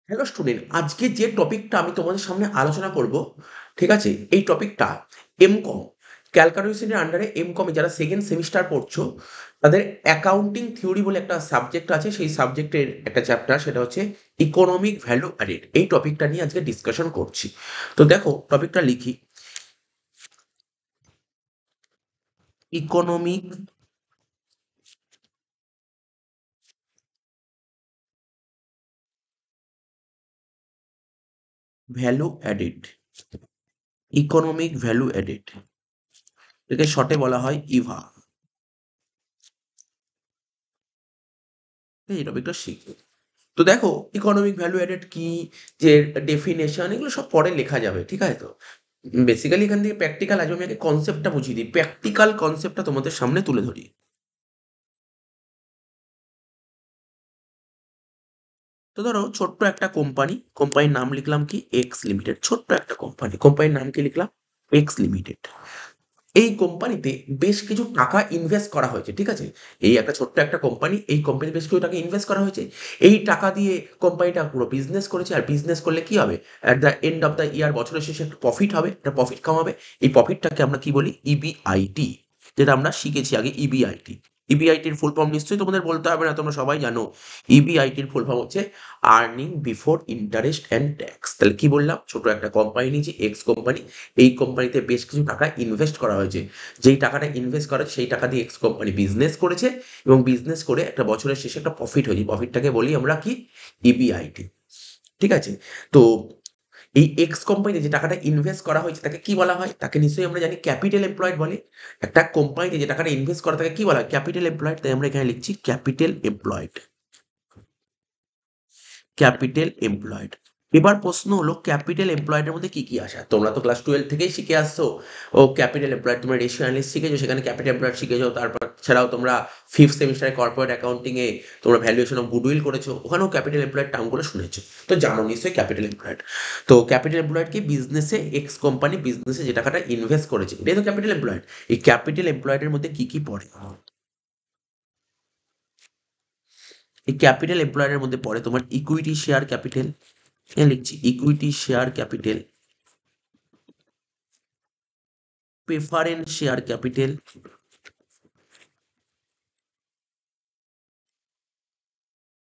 Hello student, আজকে যে টপিকটা আমি তোমাদের সামনে আলোচনা করব, ঠিক আছে? এই টপিকটা এমকম, ক্যালকালুসিনের আন্ডারে এমকমে যারা সেকেন্ড সেমিস্টার পড়ছো তাদের অ্যাকাউন্টিং থিওরি বলে একটা সাবজেক্ট আছে। সেই সাবজেক্টের একটা চ্যাপ্টার, সেটা হচ্ছে ইকোনমিক ভ্যালু অ্যাডেড। এই টপিকটা নিয়ে আজকে ডিসকাশন করছি। তো দেখো টপিকটা লিখি, economic value added, economic value added, এটাকে শর্টে বলা হয় ইভা। এই টপিকটা শিখবে। তো দেখো, ইকোনমিক ভ্যালু অ্যাডেড কি, যে ডেফিনেশন, এগুলো সব পরে লেখা যাবে, ঠিক আছে? তো বেসিক্যালি এখান থেকে প্র্যাকটিক্যাল, আজ আমি আগে কনসেপ্টটা বুঝিয়ে দিই, প্র্যাকটিক্যাল কনসেপ্টটা তোমাদের সামনে তুলে ধরি। তো ধরো ছোট্ট একটা কোম্পানি, কোম্পানির নাম লিখলাম কি এক্স লিমিটেড। ছোট্ট একটা কোম্পানি, কোম্পানির নাম কি লিখলাম? X limited. এই কোম্পানিতে বেশ কিছু টাকা ইনভেস্ট করা হয়েছে, ঠিক আছে? এই একটা ছোট্ট একটা কোম্পানি, এই কোম্পানি বেশ কিছু টাকা ইনভেস্ট করা হয়েছে। এই টাকা দিয়ে কোম্পানিটা পুরো বিজনেস করেছে। আর বিজনেস করলে কি হবে? At the end of the year, বছরের শেষে একটা প্রফিট হবে, একটা প্রফিট কামাবে। এই প্রফিটটাকে আমরা কি বলি? ইবিআইটি, যেটা আমরা শিখেছি আগে, ইবিআইটি। ইবিআইটির ফুল ফর্ম নিশ্চয়ই তোমাদের বলতে হবে না, তোমরা সবাই জানো। ইবিআইটির ফুল ফর্ম হচ্ছে earning before interest and tax. তাহলে কি বললাম? ছোট একটা কোম্পানি নিয়েছি, এক্স কোম্পানি। এই কোম্পানিতে বেশ কিছু টাকা ইনভেস্ট করা হয়েছে। যেই টাকাটা ইনভেস্ট করা হয়েছে, সেই টাকা দিয়ে এক্স কোম্পানি বিজনেস করেছে, এবং বিজনেস করে একটা বছরের শেষে একটা প্রফিট হয়েছে। প্রফিটটাকে বলি আমরা কি? ইবিআইটি। ঠিক আছে? তো এই এক্স কোম্পানিতে যে টাকাটা ইনভেস্ট করা হয়েছে তাকে কি বলা হয়? তাকে নিশ্চয়ই আমরা জানি ক্যাপিটাল এমপ্লয়েড বলে। একটা কোম্পানিতে যে টাকাটা ইনভেস্ট করা তাকে কি বলা হয়? Capital employed. তাই আমরা এখানে লিখছি ক্যাপিটাল এমপ্লয়েড, ক্যাপিটাল এমপ্লয়েড। এবার প্রশ্ন হলো, ক্যাপিটাল এমপ্লয়েডের মধ্যে কি কি আসে? আর তোমরা তো ক্লাস 12 থেকেই শিখে আসছো। ও ক্যাপিটাল এমপ্লয়েড, তোমরা রেশিও অ্যানালিসিস শিখেছো, সেখানে ক্যাপিটাল এমপ্লয়েড শিখেছো। তারপর ছাড়াও তোমরা ফিফথ সেমিস্টারে কর্পোরেট অ্যাকাউন্টিং এ তোমরা ভ্যালুয়েশন অফ গুডউইল করেছো, ওখানেও ক্যাপিটাল এমপ্লয়েড টার্মগুলো শুনেছো। তো জানো নিশ্চয়ই ক্যাপিটাল এমপ্লয়েড। তো ক্যাপিটাল এমপ্লয়েড কি? বিজনেসে, এক্স কোম্পানি বিজনেসে যে টাকাটা ইনভেস্ট করেছে, এটাই তো ক্যাপিটাল এমপ্লয়েড। এই ক্যাপিটাল এমপ্লয়েডের মধ্যে কি কি পড়ে? এই ক্যাপিটাল এমপ্লয়েডের মধ্যে পড়ে তোমার ইকুইটি শেয়ার ক্যাপিটাল। এখানে লিখছি equity share capital, preference share capital,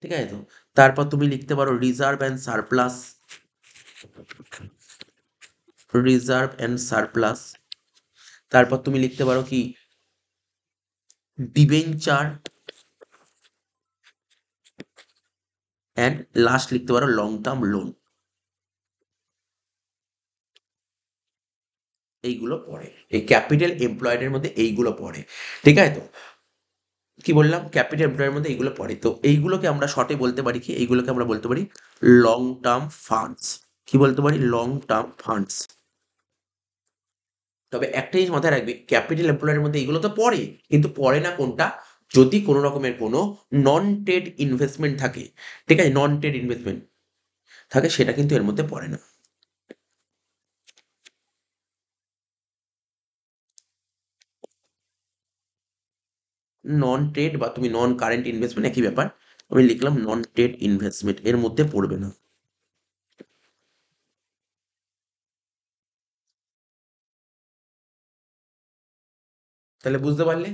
ঠিক আছে? তো তারপর তুমি লিখতে পারো reserve and surplus, reserve and surplus. তারপর তুমি লিখতে পারো কি? ডিবেঞ্চার। অ্যান্ড লাস্ট লিখতে পারো লং টার্ম লোন। এইগুলো পড়ে, এই ক্যাপিটাল এমপ্লয়েডের মধ্যে এইগুলো পড়ে, ঠিক আছে? তো কি বললাম? ক্যাপিটাল এমপ্লয়ের মধ্যে এইগুলো পড়ে। তো এইগুলোকে আমরা শর্টে বলতে পারি কি? এইগুলোকে আমরা বলতে পারি লং টার্ম ফান্ডস। কি বলতে পারি? Long term funds. তবে একটা জিনিস মাথায় রাখবে, ক্যাপিটাল এমপ্লয়ের মধ্যে এগুলো তো পড়ে, কিন্তু পড়ে না কোনটা? যদি কোনো রকমের কোনো নন ট্রেড ইনভেস্টমেন্ট থাকে, ঠিক আছে? নন ট্রেড ইনভেস্টমেন্ট থাকে, সেটা কিন্তু এর মধ্যে পড়ে না। নন ট্রেড বা তুমি নন কারেন্ট ইনভেস্টমেন্ট একই ব্যাপার। আমি লিখলাম নন ট্রেড ইনভেস্টমেন্ট, এর মধ্যে পড়বে না। তাহলে বুঝতে পারলে?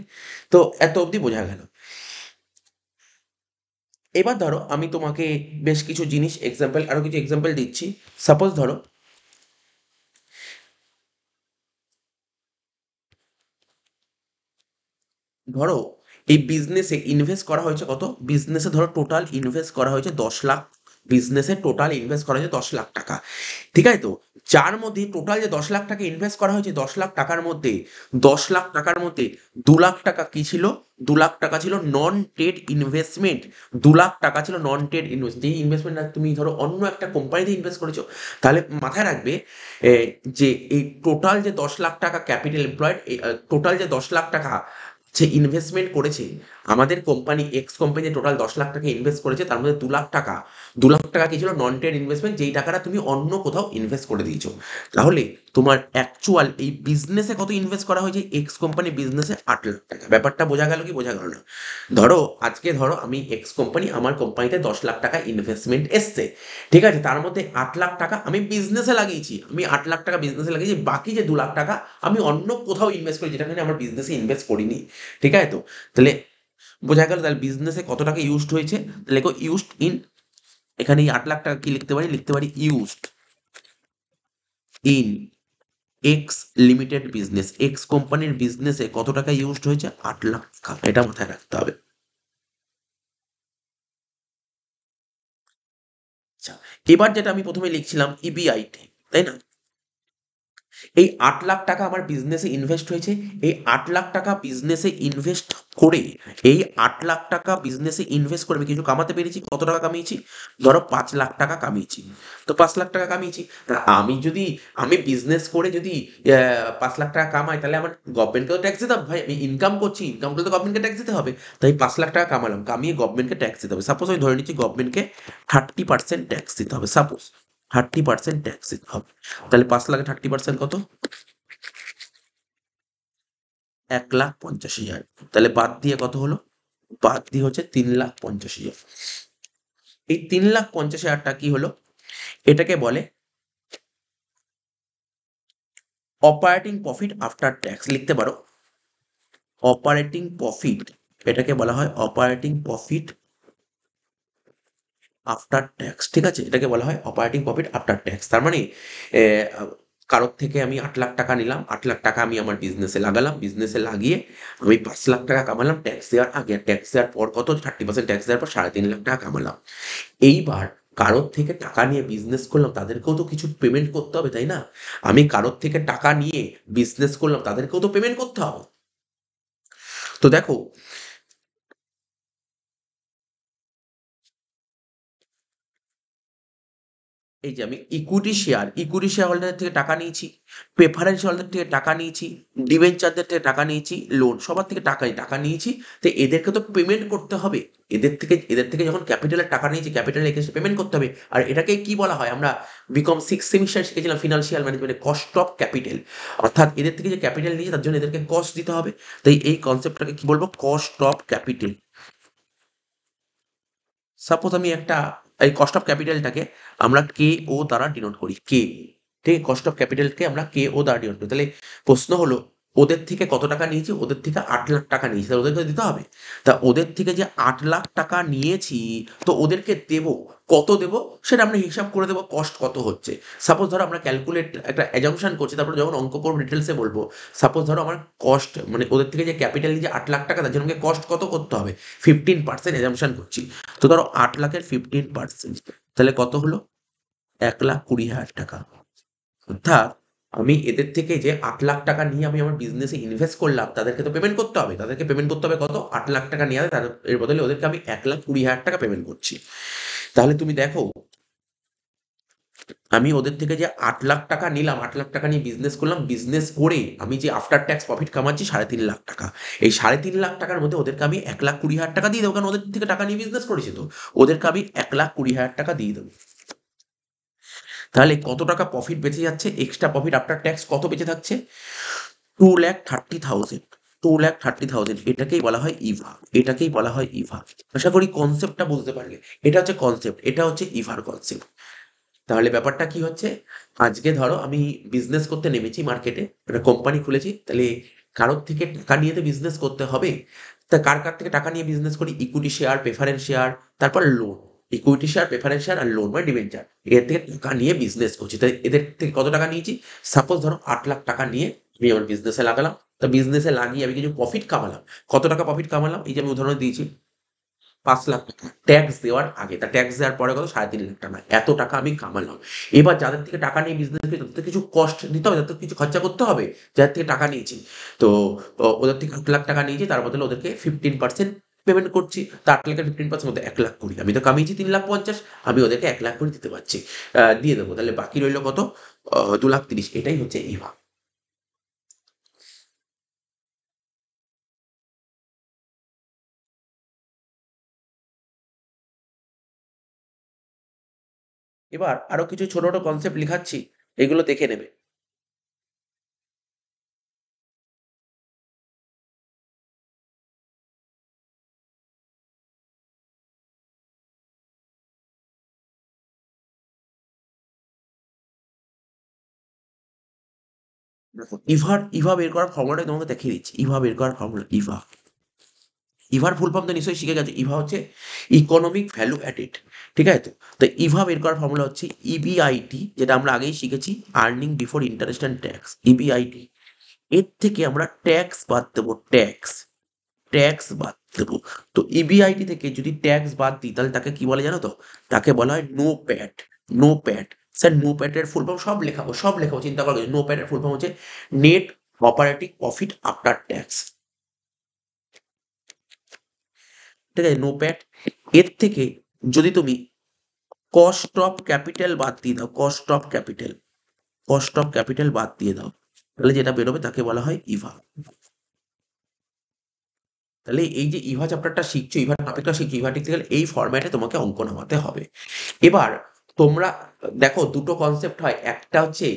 তো এত অবধি বোঝা গেল। এবার ধরো আমি তোমাকে বেশ কিছু জিনিস এক্সাম্পল, আরো কিছু এক্সাম্পল দিচ্ছি। সাপোজ ধরো, ধরো এই বিজনেসে ইনভেস্ট করা হয়েছে কত? বিজনেসে ধরো টোটাল ইনভেস্ট করা হয়েছে 10 লাখ। বিজনেসে টোটাল ইনভেস্ট করা হয়েছে 10 লাখ টাকা, ঠিক আছে? তো যার মধ্যে টোটাল যে 10 লাখ টাকা ইনভেস্ট করা হয়েছে, 10 লাখ টাকার মধ্যে, 10 লাখ টাকার মধ্যে 2 লাখ টাকা কি ছিল? 2 লাখ টাকা ছিল নন ট্রেড ইনভেস্টমেন্ট। 2 লাখ টাকা ছিল নন ট্রেড ইনভেস্ট, যেই ইনভেস্টমেন্ট তুমি ধরো অন্য একটা কোম্পানিতে ইনভেস্ট করেছো। তাহলে মাথায় রাখবে এ, যে এই টোটাল যে 10 লাখ টাকা ক্যাপিটাল এমপ্লয়েড, টোটাল যে 10 লাখ টাকা যে ইনভেস্টমেন্ট করেছে, আমাদের company x company total 10 lakh টাকা ইনভেস্ট করেছে, তার মধ্যে 2 লাখ টাকা কি ছিল নন ট্রেড ইনভেস্টমেন্ট, যেই টাকাটা তুমি অন্য কোথাও ইনভেস্ট করে দিয়েছো। তাহলে তোমার অ্যাকচুয়াল এই বিজনেসে কত ইনভেস্ট করা হয়েছে, এক্স কোম্পানি বিজনেসে 8 লাখ টাকা। ব্যাপারটা বোঝা গেল কি বোঝা গেল না? ধরো আমি এক্স কোম্পানি, আমার কোম্পানিতে 10 লাখ টাকা ইনভেস্টমেন্ট এসছে, ঠিক আছে, তার মধ্যে 8 লাখ টাকা আমি বিজনেসে লাগিয়েছি, আমি 8 লাখ টাকা বিজনেসে লাগিয়েছি, বাকি যে 2 লাখ টাকা আমি অন্য কোথাও ইনভেস্ট করি, যেটা আমার বিজনেসে ইনভেস্ট করিনি। ঠিক আছে তো? তাহলে বোঝা গেল তাহলে বিজনেসে কত টাকা ইউজড হয়েছে। তাহলে লেখো ইউজড ইন, এখানে এই 8 লাখ টাকা কি লিখতে পারি, লিখতে পারি used in x limited business. X কোম্পানির বিজনেসে কত টাকা ইউজড হয়েছে, 8 লাখ টাকা, এটা মাথায় রাখতে হবে। আচ্ছা, এবার যেটা আমি প্রথমে লিখছিলাম ইবিআইটি, তাই না? এই 8 লাখ টাকা আমার বিজনেসে ইনভেস্ট হয়েছে। এই 8 লাখ টাকা বিজনেসে ইনভেস্ট করে, এই 8 লাখ টাকা বিজনেসে ইনভেস্ট করে আমি কিছু কামাতে পেরেছি। কত টাকা কামিয়েছি? ধরো 5 লাখ টাকা কামিয়েছি। তো 5 লাখ টাকা কামিয়েছি, তা আমি বিজনেস করে যদি 5 লাখ টাকা কামাই, তাহলে আমার গভর্নমেন্টকেও ট্যাক্স দিতে হবে। ভাই আমি ইনকাম করছি, ইনকাম করলে তো গভর্নমেন্টকে ট্যাক্স দিতে হবে। তাই 5 লাখ টাকা কামালাম, কামিয়ে গভর্নমেন্টকে ট্যাক্স দিতে হবে। সাপোজ আমি ধরে নিচ্ছি গভর্নমেন্টকে 30% ট্যাক্স দিতে হবে, সাপোজ 30% ট্যাক্স দিতে হবে। তাহলে 5 লাখে 30% কত? 1,50,000। তাহলে বাদ দিয়ে কত হলো? বাদ দিয়ে হচ্ছে 3,50,000। এই 3,50,000টা কি হলো? এটাকে বলে অপারেটিং প্রফিট আফটার ট্যাক্স, লিখতে পারো অপারেটিং প্রফিট। এটাকে বলা হয় অপারেটিং প্রফিট আফটার ট্যাক্স, ঠিক আছে, এটাকে বলা হয় অপারেটিং প্রফিট আফটার ট্যাক্স। তার মানে কারোর থেকে আমি 8 লাখ টাকা নিলাম, 8 লাখ টাকা আমি আমার বিজনেসে লাগালাম, বিজনেসে লাগিয়ে আমি 5 লাখ টাকা কামালাম ট্যাক্স দেওয়ার আগে। ট্যাক্স দেওয়ার পর কত, 30% ট্যাক্স দেওয়ার পর 3.5 লাখ টাকা কামালাম। এইবার কারোর থেকে টাকা নিয়ে বিজনেস করলাম, তাদেরকেও তো কিছু পেমেন্ট করতে হবে, তাই না? আমি কারোর থেকে টাকা নিয়ে বিজনেস করলাম, তাদেরকেও তো পেমেন্ট করতে হবে। তো দেখো, এই যে আমি ইকুইটি শেয়ার হোল্ডারের থেকে টাকা নিয়েছি, প্রেফারেন্স হোল্ডার থেকে টাকা নিয়েছি, ডিবেঞ্চারদের থেকে টাকা নিয়েছি, লোন সবার থেকে টাকা নিয়েছি। তো এদেরকে তো পেমেন্ট করতে হবে। এদের থেকে যখন ক্যাপিটালের টাকা নিয়েছি, ক্যাপিটালের এগেইনস্টে পেমেন্ট করতে হবে। আর এটাকে কি বলা হয়, আমরা বিকম 6 সেমিস্টার শিখেছিলাম ফিনান্সিয়াল ম্যানেজমেন্টে, কস্ট অফ ক্যাপিটাল। অর্থাৎ এদের থেকে যে ক্যাপিটাল নিয়েছি তার জন্য এদেরকে কস্ট দিতে হবে। তাই এই কনসেপ্টটাকে কি বলবো, কস্ট অফ ক্যাপিটাল। সাপোজ আমি একটা, এই কস্ট অফ ক্যাপিটালটাকে আমরা কে ও দ্বারা ডিনোট করি, কে। ঠিক, কস্ট অফ ক্যাপিটালকে আমরা কে ও দ্বারা ডিনোট করি। তাহলে প্রশ্ন হলো, ওদের থেকে কত টাকা নিয়েছি, ওদের থেকে 8 লাখ টাকা নিয়েছি, তাহলে ওদেরকে দিতে হবে। তা ওদের থেকে যে 8 লাখ টাকা নিয়েছি, তো ওদেরকে দেবো, কত দেবো সেটা আমরা হিসাব করে দেবো, কস্ট কত হচ্ছে। সাপোজ ধরো আমরা ক্যালকুলেট একটা অ্যাজাম্পশন করছি, তারপরে যখন অঙ্ক করবো ডিটেলসে বলবো। সাপোজ ধরো আমার কস্ট, মানে ওদের থেকে যে ক্যাপিটাল নিয়ে যে 8 লাখ টাকা, তার জন্য আমাকে কস্ট কত করতে হবে, 15% অ্যাজাম্পশন করছি। তো ধরো 8 লাখের 15%, তাহলে কত হলো, 1,20,000 টাকা। অর্থাৎ আমি এদের থেকে যে 8 লাখ টাকা নিয়ে আমি আমার বিজনেসে ইনভেস্ট করলাম, তাদেরকে তো পেমেন্ট করতে হবে। তাদেরকে পেমেন্ট করতে হবে কত, 8 লাখ টাকা নিয়ে হবে, তাদের এর বদলে ওদেরকে আমি 1,20,000 টাকা পেমেন্ট করছি। তাহলে তুমি দেখো, আমি ওদের থেকে যে 8 লাখ টাকা নিলাম, 8 লাখ টাকা নিয়ে বিজনেস করলাম, বিজনেস করে আমি যে আফটার ট্যাক্স প্রফিট কামাচ্ছি 3.5 লাখ টাকা। এই 3.5 লাখ টাকার মধ্যে ওদেরকে আমি 1,20,000 টাকা দিয়ে দেবো, কারণ ওদের থেকে টাকা নিয়ে বিজনেস করেছি তো। ওদেরকে আমি 1,20,000 টাকা দিয়ে দেবো। তাহলে কত টাকা প্রফিট বেঁচে যাচ্ছে, এক্সট্রা প্রফিট আফটার ট্যাক্স কত বেঁচে থাকছে, 2,30,000। 2,30,000, এটাকেই বলা হয় ইভা। এটাকেই বলা হয় ইভা। আশা করি কনসেপ্টটা বুঝতে পারলে। এটা হচ্ছে কনসেপ্ট, এটা হচ্ছে ইভার কনসেপ্ট। তাহলে ব্যাপারটা কি হচ্ছে, আজকে ধরো আমি বিজনেস করতে নেমেছি মার্কেটে, একটা কোম্পানি খুলেছি, তাহলে কারোর থেকে টাকা নিয়ে তো বিজনেস করতে হবে। তা কার থেকে টাকা নিয়ে বিজনেস করি, ইকুইটি শেয়ার, প্রেফারেন্স শেয়ার, তারপর loan. Equity share, preference share আর লোন মানে ডিবেঞ্চার, এর থেকে টাকা নিয়ে বিজনেস করছি। তাই এদের থেকে কত টাকা নিয়েছি, সাপোজ ধরো 8 লাখ টাকা নিয়ে আমি আমার বিজনেসে লাগালাম। তা বিজনেসে লাগিয়ে আমি কিছু প্রফিট কামালাম। কত টাকা প্রফিট কামালাম, এই যে আমি উদাহরণ দিয়েছি 5 লাখ টাকা ট্যাক্স দেওয়ার আগে, তা ট্যাক্স দেওয়ার পরে কত, 3.5 লাখ টাকা, এত টাকা আমি কামালাম। এবার যাদের থেকে টাকা নিয়ে বিজনেস করি, তাদের তো কিছু কস্ট দিতে হবে, তাদের তো কিছু খরচা করতে হবে, যাদের থেকে টাকা নিয়েছি। তো ওদের থেকে 8 লাখ টাকা নিয়েছি, তার বদলে ওদেরকে 15% পেমেন্ট করছি। তা 8 লাখের 15% মধ্যে 1,20,000, আমি তো কামিয়েছি 3,50,000, আমি ওদেরকে 1,20,000 দিতে পারছি, দিয়ে দেবো। তাহলে বাকি রইলো কত, 2,30,000। এটাই হচ্ছে ইভা। এবার আরো কিছু ছোট ছোট কনসেপ্ট লিখাচ্ছি, এগুলো দেখে নেবে। দেখো, ইভা বের করার ফর্মুলাটা তোমাকে দেখিয়ে দিচ্ছি। ইভা বের করার ফর্মুলা, ইভার ফুল ফর্ম তো নিশ্চয়ই শিখে গেছো। ইভা হচ্ছে ইকোনমিক ভ্যালু অ্যাডেড, ঠিক আছে? তো তো ইভা বের করার ফর্মুলা হচ্ছে ইবিআইটি, যেটা আমরা আগেই শিখেছি, earning before interest and tax, EBIT. এর থেকে আমরা ট্যাক্স বাদ দেবো, ট্যাক্স বাদ দেবো। তো ইবিআইটি থেকে যদি ট্যাক্স বাদ দিই তাহলে তাকে কি বলে জানো তো? তাকে বলা হয় নো প্যাট, নো প্যাট। স্যার নো প্যাটের ফুল ফর্ম সব লেখাবো, চিন্তা করো। নো প্যাটের ফুল ফর্ম হচ্ছে net operating profit after tax, ঠিক আছে? নো প্যাট। এর থেকে যদি তুমি কস্ট অফ ক্যাপিটাল বাদ দিয়ে দাও, কস্ট অফ ক্যাপিটাল বাদ দিয়ে দাও, তাহলে যেটা বেরোবে তাকে বলা হয় ইভা। তাহলে এই যে ইভা চ্যাপ্টারটা শিখছো, ইভা টপিকটা শিখছো, ইভা টিক এই ফরম্যাটে তোমাকে অঙ্ক নামাতে হবে। এবার তোমরা দেখো, দুটো কনসেপ্ট হয়, একটা হচ্ছে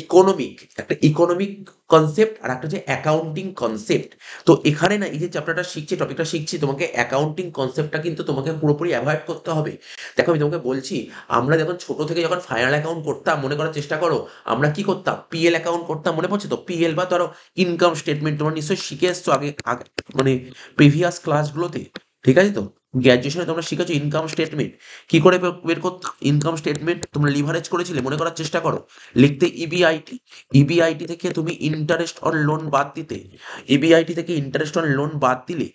ইকোনমিক, একটা ইকোনমিক কনসেপ্ট, আর একটা হচ্ছে অ্যাকাউন্টিং কনসেপ্ট। তো এখানে না, এই যে চ্যাপ্টারটা শিখছি, টপিকটা শিখছি, তোমাকে অ্যাকাউন্টিং কনসেপ্টটা কিন্তু তোমাকে পুরোপুরি অ্যাভয়েড করতে হবে। দেখো আমি তোমাকে বলছি, আমরা যখন ছোট থেকে যখন ফাইনাল অ্যাকাউন্ট করতাম, মনে করার চেষ্টা করো, আমরা কি করতাম? পিএল অ্যাকাউন্ট করতাম, মনে পড়ছে তো? পিএল বা ধরো ইনকাম স্টেটমেন্ট, তোমরা নিশ্চয়ই শিখে এসছো আগে আগে, মানে প্রিভিয়াস ক্লাসগুলোতে, ঠিক আছে তো? গ্র্যাজুয়েশনে তোমরা শিখেছো ইনকাম স্টেটমেন্ট কি করে বের করতাম। ইনকাম স্টেটমেন্ট তোমরা লিভারেজ করেছিলে, মনে করার চেষ্টা করো। লিখতে ইবিআইটি, ইবিআইটি থেকে তুমি ইন্টারেস্ট অন লোন বাদ দিতে, ইবিআইটি থেকে ইন্টারেস্ট অন লোন বাদ দিলে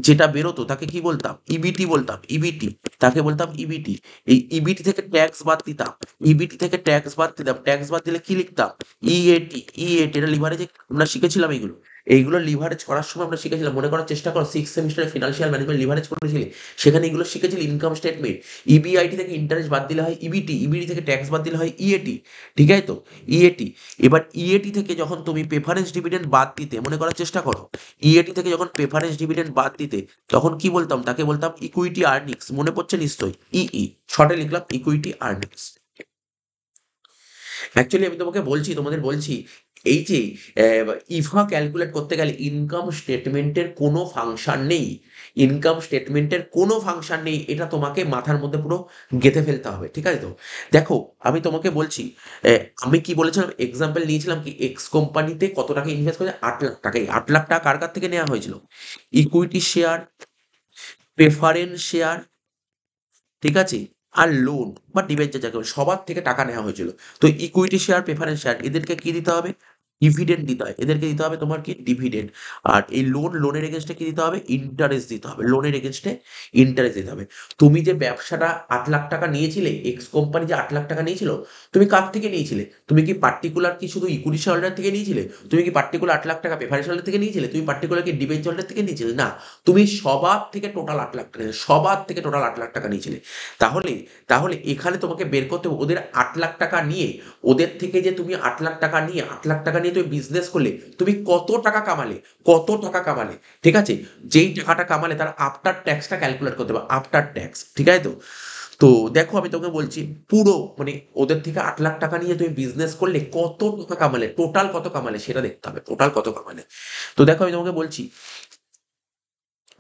যেটা বেরোতো তাকে কি বলতাম? ইবিটি বলতাম, ইবিটি। তাকে বলতাম ইবিটি। এই ইবিটি থেকে ট্যাক্স বাদ দিতাম, ট্যাক্স বাদ দিলে কি লিখতাম? ইএটি, এটা লিভারেজে আমরা শিখেছিলাম এইগুলো। এইগুলো লিভারেজ করার সময় আমরা শিখেছিলাম, মনে করার চেষ্টা করো, সিক্স সেমিস্টারে ফিনান্সিয়াল ম্যানেজমেন্ট লিভারেজ করেছিলে, সেখানে এগুলো শিখেছিলে, ইনকাম স্টেটমেন্ট। ইবিআইটি থেকে ইন্টারেস্ট বাদ দিলে হয় ইবিটি, ইবিটি থেকে ট্যাক্স বাদ দিলে হয় ইএটি, ঠিক আছে তো? ইএটি। এবার ইএটি থেকে যখন তুমি প্রেফারেন্স ডিভিডেন্ড বাদ দিতে, মনে করার চেষ্টা করো, ইএটি থেকে যখন প্রেফারেন্স ডিভিডেন্ড বাদ দিতে, তখন কি বলতাম? তাকে বলতাম ইকুইটি আর্নিংস, মনে পড়ছে নিশ্চয়ই? শর্টে লিখলাম ইকুইটি আর্নিংস। অ্যাকচুয়ালি আমি তোমাকে বলছি, তোমাদের বলছি, এই যে ইভা ক্যালকুলেট করতে গেলে ইনকাম স্টেটমেন্টের কোনো ফাংশন নেই, এটা তোমাকে মাথার মধ্যে পুরো গেঁথে ফেলতে হবে, ঠিক আছে তো? দেখো আমি তোমাকে বলছি, আমি কি বলেছিলাম, এক্সাম্পল নিয়েছিলাম কি, এক্স কোম্পানিতে কত টাকা ইনভেস্ট করেছে? 8 লাখ টাকা। এই 8 লাখ টাকা কার কাছ থেকে নেওয়া হয়েছিল? ইকুইটি শেয়ার, প্রেফারেন্স শেয়ার, ঠিক আছে, আর লোন বা ডিবেঞ্চার যাকে বলে, সবার থেকে টাকা নেওয়া হয়েছিল। তো ইকুইটি শেয়ার, প্রেফারেন্স শেয়ার, এদেরকে কি দিতে হবে? ডিভিডেন্ড দিতে হয়, এদেরকে দিতে হবে তোমার কি? ডিভিডেন্ড। আর এই লোনের এগেনস্টে কি দিতে হবে? ইন্টারেস্ট দিতে হবে, লোনের এগেনস্টে ইন্টারেস্ট দিতে হবে। তুমি যে ব্যবসাটা 8 লাখ টাকা নিয়েছিলে, এক্স কোম্পানি যে 8 লাখ টাকা নিয়েছিল, তুমি কার থেকে নিয়েছিলে? তুমি কি পার্টিকুলার কি শুধু ইকুইটি শেয়ার হোল্ডার থেকে নিয়েছিলে? তুমি কি পার্টিকুলার 8 লাখ টাকা প্রেফারেন্স হোল্ডার থেকে নিয়েছিলে? তুমি পার্টিকুলার কি ডিবেঞ্চার হোল্ডার থেকে নিয়েছিলে? না, তুমি সবার থেকে টোটাল 8 লাখ টাকা, সবার থেকে টোটাল 8 লাখ টাকা নিয়েছিলে। তাহলে তাহলে এখানে তোমাকে বের করতে হবে, ওদের 8 লাখ টাকা নিয়ে, ওদের থেকে যে তুমি 8 লাখ টাকা নিয়ে, 8 লাখ টাকা নিয়ে তুমি বিজনেস করলে, তুমি কত টাকা কামালে, ঠিক আছে? যেই টাকাটা কামালে তার আফটার ট্যাক্সটা ক্যালকুলেট করতে হবে, আফটার ট্যাক্স, ঠিক আছে তো? তো দেখো আমি তোকে বলছি, পুরো মানে ওদের থেকে 8 লাখ টাকা নিয়ে তুমি বিজনেস করলে কত টাকা কামালে, টোটাল কত কামালে সেটা দেখতে হবে, টোটাল কত কামালে। তো দেখো আমি তোমাকে বলছি,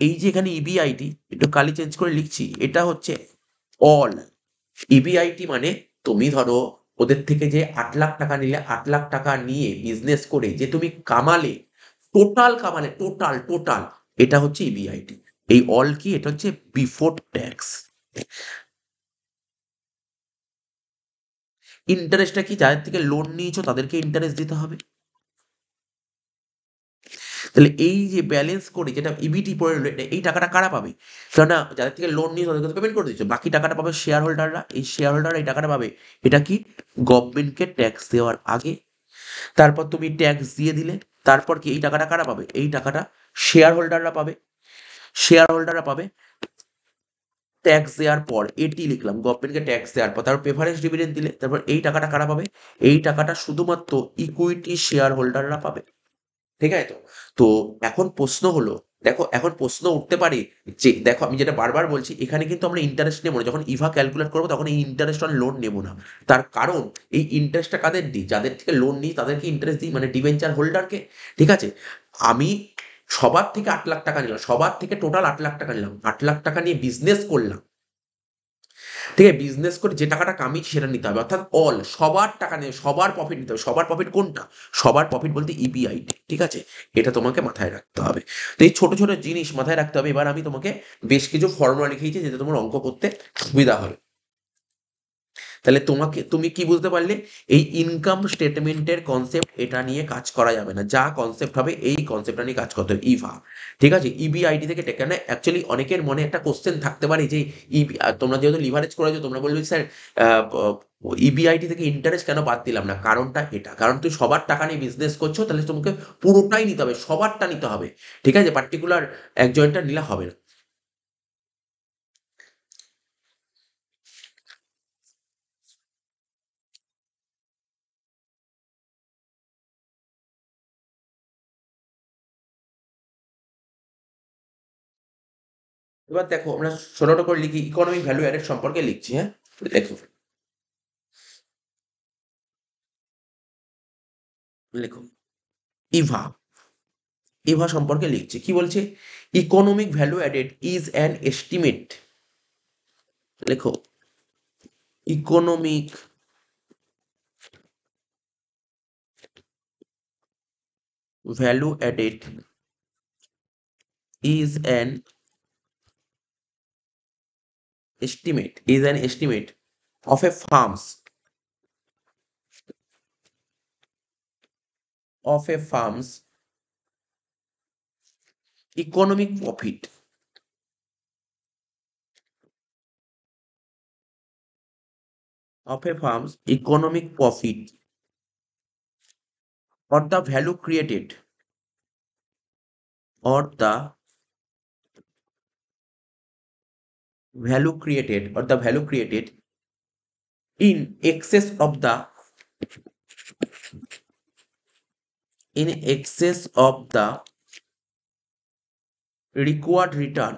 এই যে এখানে ইবিআইটি, একটু কালি চেঞ্জ করে লিখছি, এটা হচ্ছে অল। ইবিআইটি মানে, তুমি ধরো ওদের থেকে যে 8 লাখ টাকা নিলে, 8 লাখ টাকা নিয়ে বিজনেস করে যে তুমি কামালে, টোটাল, এটা হচ্ছে ইবিআইটি। এই অল কি? এটা হচ্ছে বিফোর ট্যাক্স। ইন্টারেস্টটা কি? যাদের থেকে লোন নিয়েছো তাদেরকে ইন্টারেস্ট দিতে হবে। তাহলে এই যে ব্যালেন্স করে যেটা ইবিটি পড়ে রইলো, এই টাকাটা কারা পাবে? কেননা যাদের থেকে লোন নিয়ে তাদেরকে পেমেন্ট করে দিচ্ছ, বাকি টাকাটা পাবে শেয়ার হোল্ডাররা। এই শেয়ার হোল্ডাররা এই টাকাটা পাবে। এটা কি? গভর্নমেন্টকে ট্যাক্স দেওয়ার আগে, তারপর তুমি ট্যাক্স দিয়ে দিলে, তারপর কি এই টাকাটা কারা পাবে? এই টাকাটা শেয়ার হোল্ডাররা পাবে, শেয়ার হোল্ডাররা পাবে। ট্যাক্স দেওয়ার পর, এটি লিখলাম, গভর্নমেন্টকে ট্যাক্স দেওয়ার পর, তারপর প্রেফারেন্স ডিভিডেন্ড দিলে, তারপর এই টাকাটা কারা পাবে? এই টাকাটা শুধুমাত্র ইকুইটি শেয়ার হোল্ডাররা পাবে, ঠিক আছে তো? তো এখন প্রশ্ন হলো, দেখো এখন প্রশ্ন উঠতে পারে যে দেখো আমি যেটা বারবার বলছি এখানে কিন্তু আমরা ইন্টারেস্ট নেবো না, যখন ইভা ক্যালকুলেট করবো তখন এই ইন্টারেস্ট অন লোন নেবো না। তার কারণ এই ইন্টারেস্টটা কাদের দিই, যাদের থেকে লোন নিই তাদেরকে ইন্টারেস্ট দিই, মানে ডিবেঞ্চার হোল্ডারকে। ঠিক আছে, আমি সবার থেকে 8 লাখ টাকা নিলাম, সবার থেকে টোটাল 8 লাখ টাকা নিলাম, 8 লাখ টাকা নিয়ে বিজনেস করলাম। ঠিক আছে, বিজনেস করে যে টাকাটা কামিয়েছি সেটা নিতে হবে, অর্থাৎ সবার টাকা নিয়ে সবার প্রফিট নিতে হবে। সবার প্রফিট কোনটা? সবার প্রফিট বলতে ইবিআইটি। ঠিক আছে, এটা তোমাকে মাথায় রাখতে হবে। তো এই ছোট ছোট জিনিস মাথায় রাখতে হবে। এবার আমি তোমাকে বেশ কিছু ফর্মুলা লিখিয়েছি যাতে তোমার অঙ্ক করতে সুবিধা হবে। তাহলে তুমি কি বুঝতে পারলে? এই ইনকাম স্টেটমেন্টের কনসেপ্ট, এটা নিয়ে কাজ করা যাবে না, যা কনসেপ্ট হবে এই কনসেপ্টটা নিয়ে কাজ করতে হবে, ইভা। ঠিক আছে, ইবিআইডি থেকে টেকে না। অ্যাকচুয়ালি অনেকের মনে একটা কোশ্চেন থাকতে পারে যে তোমরা যেহেতু লিভারেজ করেছো তোমরা বলবে স্যার ইবিআইডি থেকে ইন্টারেস্ট কেন বাদ দিলাম না? কারণটা এটা, কারণ তুই সবার টাকা নিয়ে বিজনেস করছো, তাহলে তোমাকে পুরোটাই নিতে হবে, সবারটা নিতে হবে। ঠিক আছে, পার্টিকুলার একজনটা নিলে হবে না। এবার দেখো আমরা ছোট ছোট করে লিখি, ইকোনমিক ভ্যালু অ্যাডেড সম্পর্কে লিখছি। হ্যাঁ, দেখো, লেখো ইভা, ইভা সম্পর্কে লিখছে, কি বলছে? Economic value added is an estimate. লেখো, economic value added is an estimate of a firm's economic profit, or the value created or the value created in excess of the required return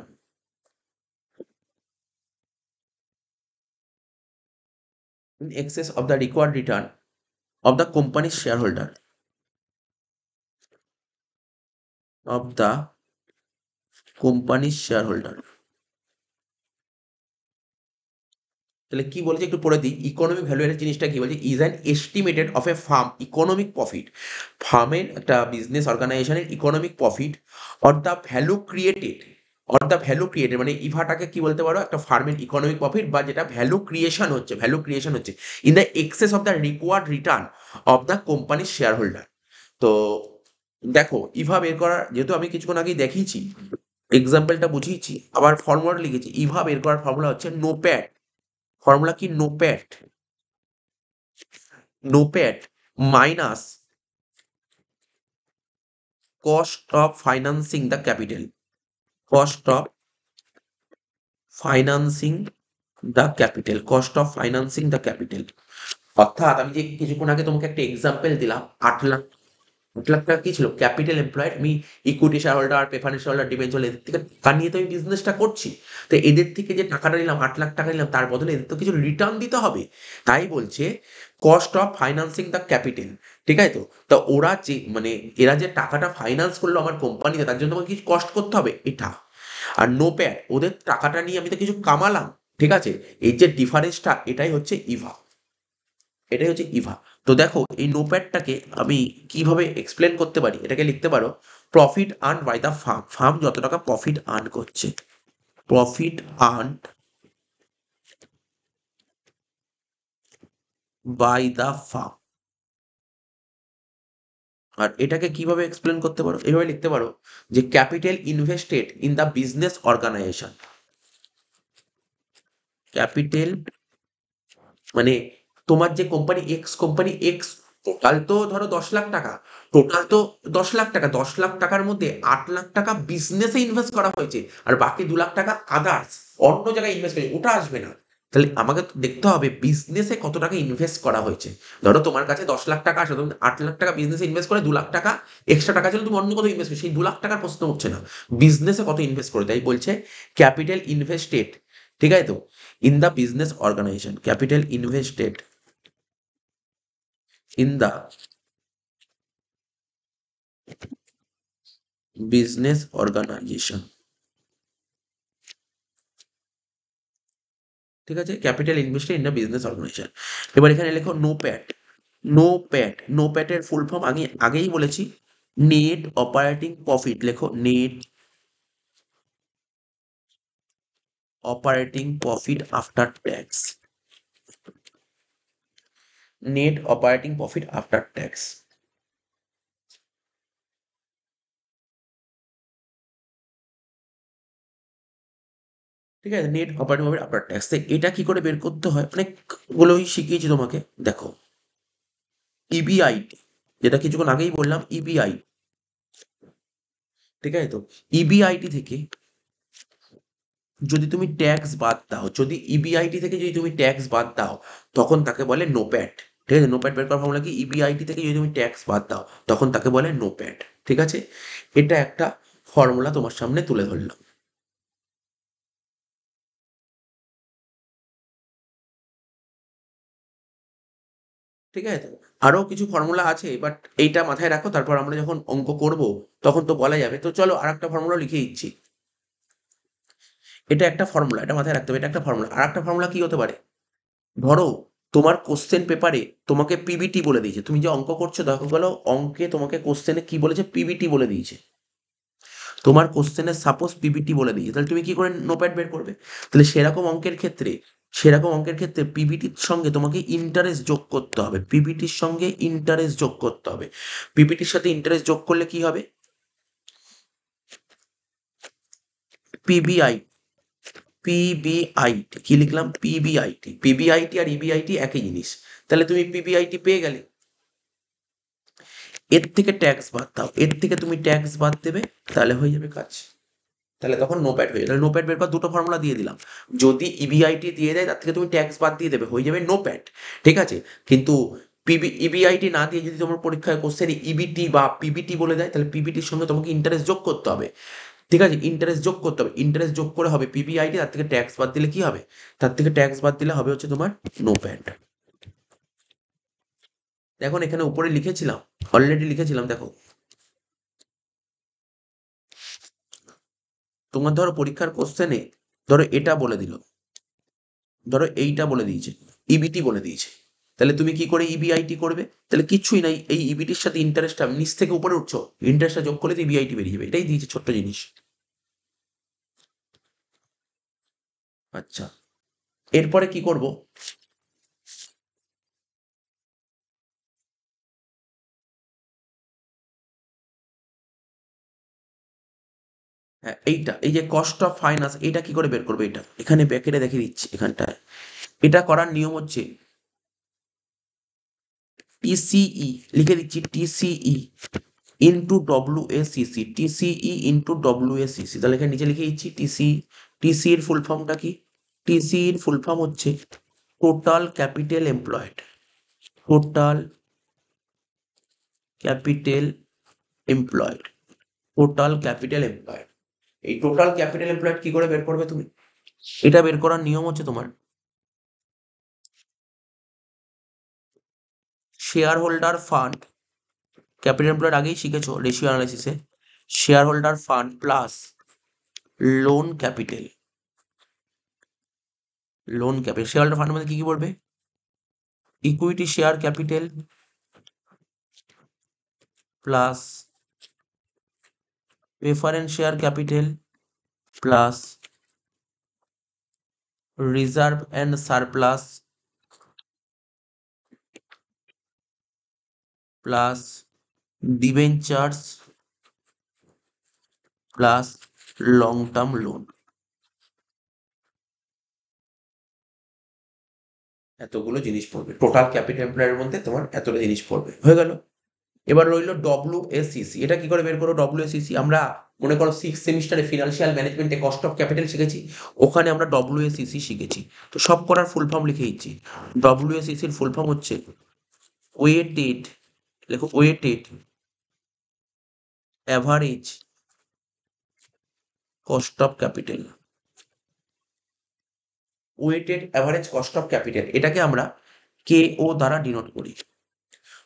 of the company's shareholder of the company's shareholder। তাহলে কি বলেছে একটু পড়ে দিই, economic value এর জিনিসটা কি বলছে? Is an estimated of A farm economic profit, ফার্মের একটা বিজনেস অর্গানাইজেশনের economic profit or the value created মানে ইভাটাকে কি বলতে পারো? একটা ফার্মের ইকোনমিক প্রফিট বা যেটা ভ্যালু ক্রিয়েশন হচ্ছে in the access of the required return of the কোম্পানির শেয়ার হোল্ডার। তো দেখো, ইভা বের করার, যেহেতু আমি কিছুক্ষণ আগেই দেখিয়েছি, এক্সাম্পলটা বুঝিয়েছি, আবার ফর্মুলাটা লিখেছি। ইভা বের করার ফর্মুলা হচ্ছে নোপ্যাট। ফর্মুলা কি? NOPAT minus cost of financing the capital, cost of financing cost of financing the capital. অর্থাৎ আমি যে কিছুক্ষণ আগে তোমাকে একটা এক্সাম্পল দিলাম, 8 লাখ টাকা কি ছিল? Capital employed. আমি equity share holder, preference share holder, debenture, এদের থেকে টাকা নিয়ে তো আমি বিজনেসটা করছি। তো এদের থেকে যে টাকাটা নিলাম, 8 লাখ টাকা নিলাম, তার বদলে এদের তো কিছু রিটার্ন দিতে হবে। তাই বলছে cost of financing the capital. ঠিক আছে, তো ওরা যে মানে এরা যে টাকাটা ফাইন্যান্স করলো আমার কোম্পানিতে, তার জন্য আমাকে কিছু কষ্ট করতে হবে, এটা। আর নো প্যাড, ওদের টাকাটা নিয়ে আমি তো কিছু কামালাম। ঠিক আছে, এই যে ডিফারেন্সটা, এটাই হচ্ছে ইভা। তো দেখো এই নোপ্যাডটাকে আমি কিভাবে এক্সপ্লেন করতে পারি, এটাকে লিখতে পারো profit earn by the firm যত টাকা প্রফিট আর্ন করছে, profit earn by the firm. আর এটাকে কিভাবে এক্সপ্লেন করতে পারো? এভাবে লিখতে পারো যে capital invested in the business organisation. Capital মানে তোমার যে কোম্পানি এক্স, টোটাল তো ধরো 10 লাখ টাকা, টোটাল তো 10 লাখ টাকা, 10 লাখ টাকার মধ্যে 8 লাখ টাকা বিজনেসে ইনভেস্ট করা হয়েছে, আর বাকি 2 লাখ টাকা আদার্স অন্য জায়গায় ইনভেস্ট করেছে, ওটা আসবে না। তাহলে আমাকে তো দেখতে হবে বিজনেসে কত টাকা ইনভেস্ট করা হয়েছে। ধরো তোমার কাছে 10 লাখ টাকা আছে, তুমি 8 লাখ টাকা বিজনেসে ইনভেস্ট করে 2 লাখ টাকা এক্সট্রা টাকা ছিল, তুমি অন্য কোথাও ইনভেস্ট করো, সেই 2 লাখ টাকার প্রশ্ন উঠছে না। বিজনেসে কত ইনভেস্ট করে, তাই বলছে ক্যাপিটাল ইনভেস্টেড, ঠিক আছে তো, in the business organisation, capital invested in the business organisation, ঠিক আছে, capital invested in the business organisation. এবার এখানে লেখো নো প্যাট। নো প্যাট, নো প্যাটের ফুল ফর্ম আগেই বলেছি, নেট অপারেটিং প্রফিট, লেখো net operating profit after tax, net operating profit after tax, ঠিক আছে, net operating profit after tax. এটা কি করে বের করতে হয় অনেকগুলোই শিখিয়েছি তোমাকে, দেখো ইবিআইটি, যেটা কিছুক্ষণ আগেই বললাম ইবিআই, ঠিক আছে তো, ইবিআইটি থেকে যদি তুমি ট্যাক্স বাদ দাও, যদি ইবিআইটি থেকে যদি তুমি ট্যাক্স বাদ দাও, তখন তাকে বলে নো প্যাট, ঠিক আছে, নো প্যাট বের করার ফর্মুলা কি, ইবিআইটি থেকে যদি তুমি ট্যাক্স বাদ দাও তখন তাকে বলে নো প্যাট, ঠিক আছে। এটা একটা ফর্মুলা তোমার সামনে তুলে ধরলাম, ঠিক আছে তো। আরো কিছু ফর্মুলা আছে, বাট এইটা মাথায় রাখো, তারপর আমরা যখন অঙ্ক করব তখন তো বলা যাবে। তো চলো আর একটা ফর্মুলা লিখে দিচ্ছি। এটা একটা ফর্মুলা, এটা মাথায় রাখতে হবে, এটা একটা ফর্মুলা। আর একটা ফর্মুলা কি হতে পারে, ধরো তোমার কোশ্চেন পেপারে তোমাকে পিবিটি বলে দিয়েছে, তুমি যে অঙ্ক করছো দেখো গেলো অঙ্কে তোমাকে কোশ্চেনে কি বলেছে, পিবিটি বলে দিয়েছে, তোমার কোশ্চেনে সাপোজ পিবিটি বলে দিয়েছে, তাহলে তুমি কি করে নোপ্যাড বের করবে? তাহলে সেরকম অঙ্কের ক্ষেত্রে পিবিটির সঙ্গে তোমাকে ইন্টারেস্ট যোগ করতে হবে, পিবিটির সঙ্গে ইন্টারেস্ট যোগ করতে হবে। পিবিটির সাথে ইন্টারেস্ট যোগ করলে কি হবে, পিবিআই, পিবিআইটি কি লিখলাম, পিবিআইটি, পিবিআইটি আর ইবিআইটি একই জিনিস। তাহলে তুমি পিবিআইটি পেয়ে গেলে, এর থেকে ট্যাক্স বাদ দাও, এর থেকে তুমি ট্যাক্স বাদ দেবে, তাহলে হয়ে যাবে কাজ। তাহলে তখন নো প্যাট হয়ে যাবে। তাহলে নো প্যাট বের করার দুটো ফর্মুলা দিয়ে দিলাম, যদি ইবিআইটি দিয়ে দেয় তার থেকে তুমি ট্যাক্স বাদ দিয়ে দেবে, হয়ে যাবে নো প্যাট, ঠিক আছে। কিন্তু ইবিআইটি না দিয়ে যদি তোমার পরীক্ষায় কোশ্চেন ইবিটি বা পিবিটি বলে দেয়, তাহলে পিবিটির সঙ্গে তোমাকে ইন্টারেস্ট যোগ করতে হবে, ঠিক আছে, ইন্টারেস্ট যোগ করতে হবে, ইন্টারেস্ট যোগ করে হবে পিবিআইটি, তার থেকে ট্যাক্স বাদ দিলে কি হবে, তার থেকে ট্যাক্স বাদ দিলে হবে হচ্ছে তোমার নো প্যাট। দেখুন এখানে উপরে লিখেছিলাম, অলরেডি লিখেছিলাম, দেখো তোমার ধরো পরীক্ষার কোশ্চেনে ধরো এটা বলে দিল, ধরো এইটা বলে দিয়েছে, ইবিটি বলে দিয়েছে, তাহলে তুমি কি করে ইবিআইটি করবে? তাহলে কিচ্ছুই নাই, এই ইবিটির সাথে ইন্টারেস্টটা নিচ থেকে উপরে উঠছো, ইন্টারেস্টটা যোগ করলে তো ইবিআইটি বেরিয়ে যাবে, এটাই দিয়েছে ছোট্ট জিনিস। আচ্ছা, এরপরে কি করব, হ্যাঁ এইটা, এই যে কস্ট অফ ফাইন্যান্স, এটা কি করে বের করবে, এটা এখানে ব্যাকেটে দেখিয়ে দিচ্ছি এখানটায়। এটা করার নিয়ম হচ্ছে টিসিই, লিখে দিচ্ছি টিসিই ইন্টু ডব্লিউএসিসি, টিসিই ইন্টু ডব্লিউএসিসি, তাহলে এখানে নিচে লিখে দিচ্ছি টিসি। টিসি এর ফুল ফর্মটা কি, টিসি এর ফুল ফর্ম হচ্ছে total capital employed, total capital employed, total capital employed. এই টোটাল ক্যাপিটাল এমপ্লয়েড কি করে বের করবে তুমি, এটা বের করার নিয়ম হচ্ছে তোমার share holder fund, capital employed আগেই শিখেছো রেশিও অ্যানালাইসিসে, share holder fund plus loan capital, loan capital, share holder ফান্ডের মধ্যে কি কি পড়বে, equity share capital plus preference share capital plus reserve and surplus plus debentures plus long term loan, এতগুলো জিনিস পড়বে টোটাল ক্যাপিটাল এমপ্লয়ের মধ্যে, তোমার এতটা জিনিস পড়বে, হয়ে গেল। এবার রইলো WSCC। এটা কি করে বের করো WSCC? আমরা মনে করো 6 সেমিস্টারে ফিনান্সিয়াল ম্যানেজমেন্টে কস্ট অফ ক্যাপিটাল শিখেছি, ওখানে আমরা WSCC শিখেছি। তো সব করার ফুল ফর্ম লিখে দিচ্ছি। WSCC এর ফুল ফর্ম হচ্ছে ওয়েটেড, লেখো weighted average cost of capital. Weighted average cost of capital, এটাকে আমরা KO দ্বারা ডিনোট করি।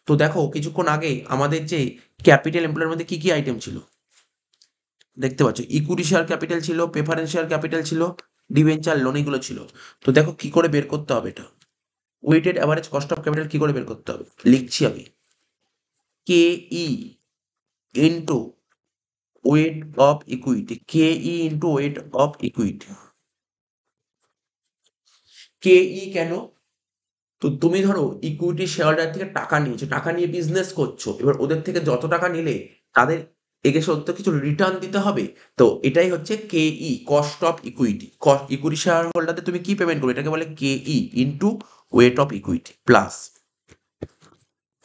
তো দেখো কিছুক্ষণ আগে আমাদের যে ক্যাপিটাল এমপ্লয়ের মধ্যে কি কি আইটেম ছিল দেখতে পাচ্ছ, ইকুইটি শেয়ার ক্যাপিটাল ছিল, প্রেফারেন্স শেয়ার ক্যাপিটাল ছিল, ডিবেঞ্চার লোন, এগুলো ছিল। তো দেখো কি করে বের করতে হবে এটা, weighted average cost of capital কি করে বের করতে হবে, লিখছি আমি KE into weight of equity, KE into weight of equity. KE কেন? তো তুমি ধরো ইকুইটি শেয়ার হোল্ডার থেকে টাকা নিয়েছো, টাকা নিয়ে বিজনেস করছো, এবার ওদের থেকে যত টাকা নিলে তাদের এগেছে তো কিছু রিটার্ন দিতে হবে। তো এটাই হচ্ছে KE, cost of equity. Equity share হোল্ডারদের তুমি কি পেমেন্ট করবে, এটাকে বলে KE into weight of equity plus.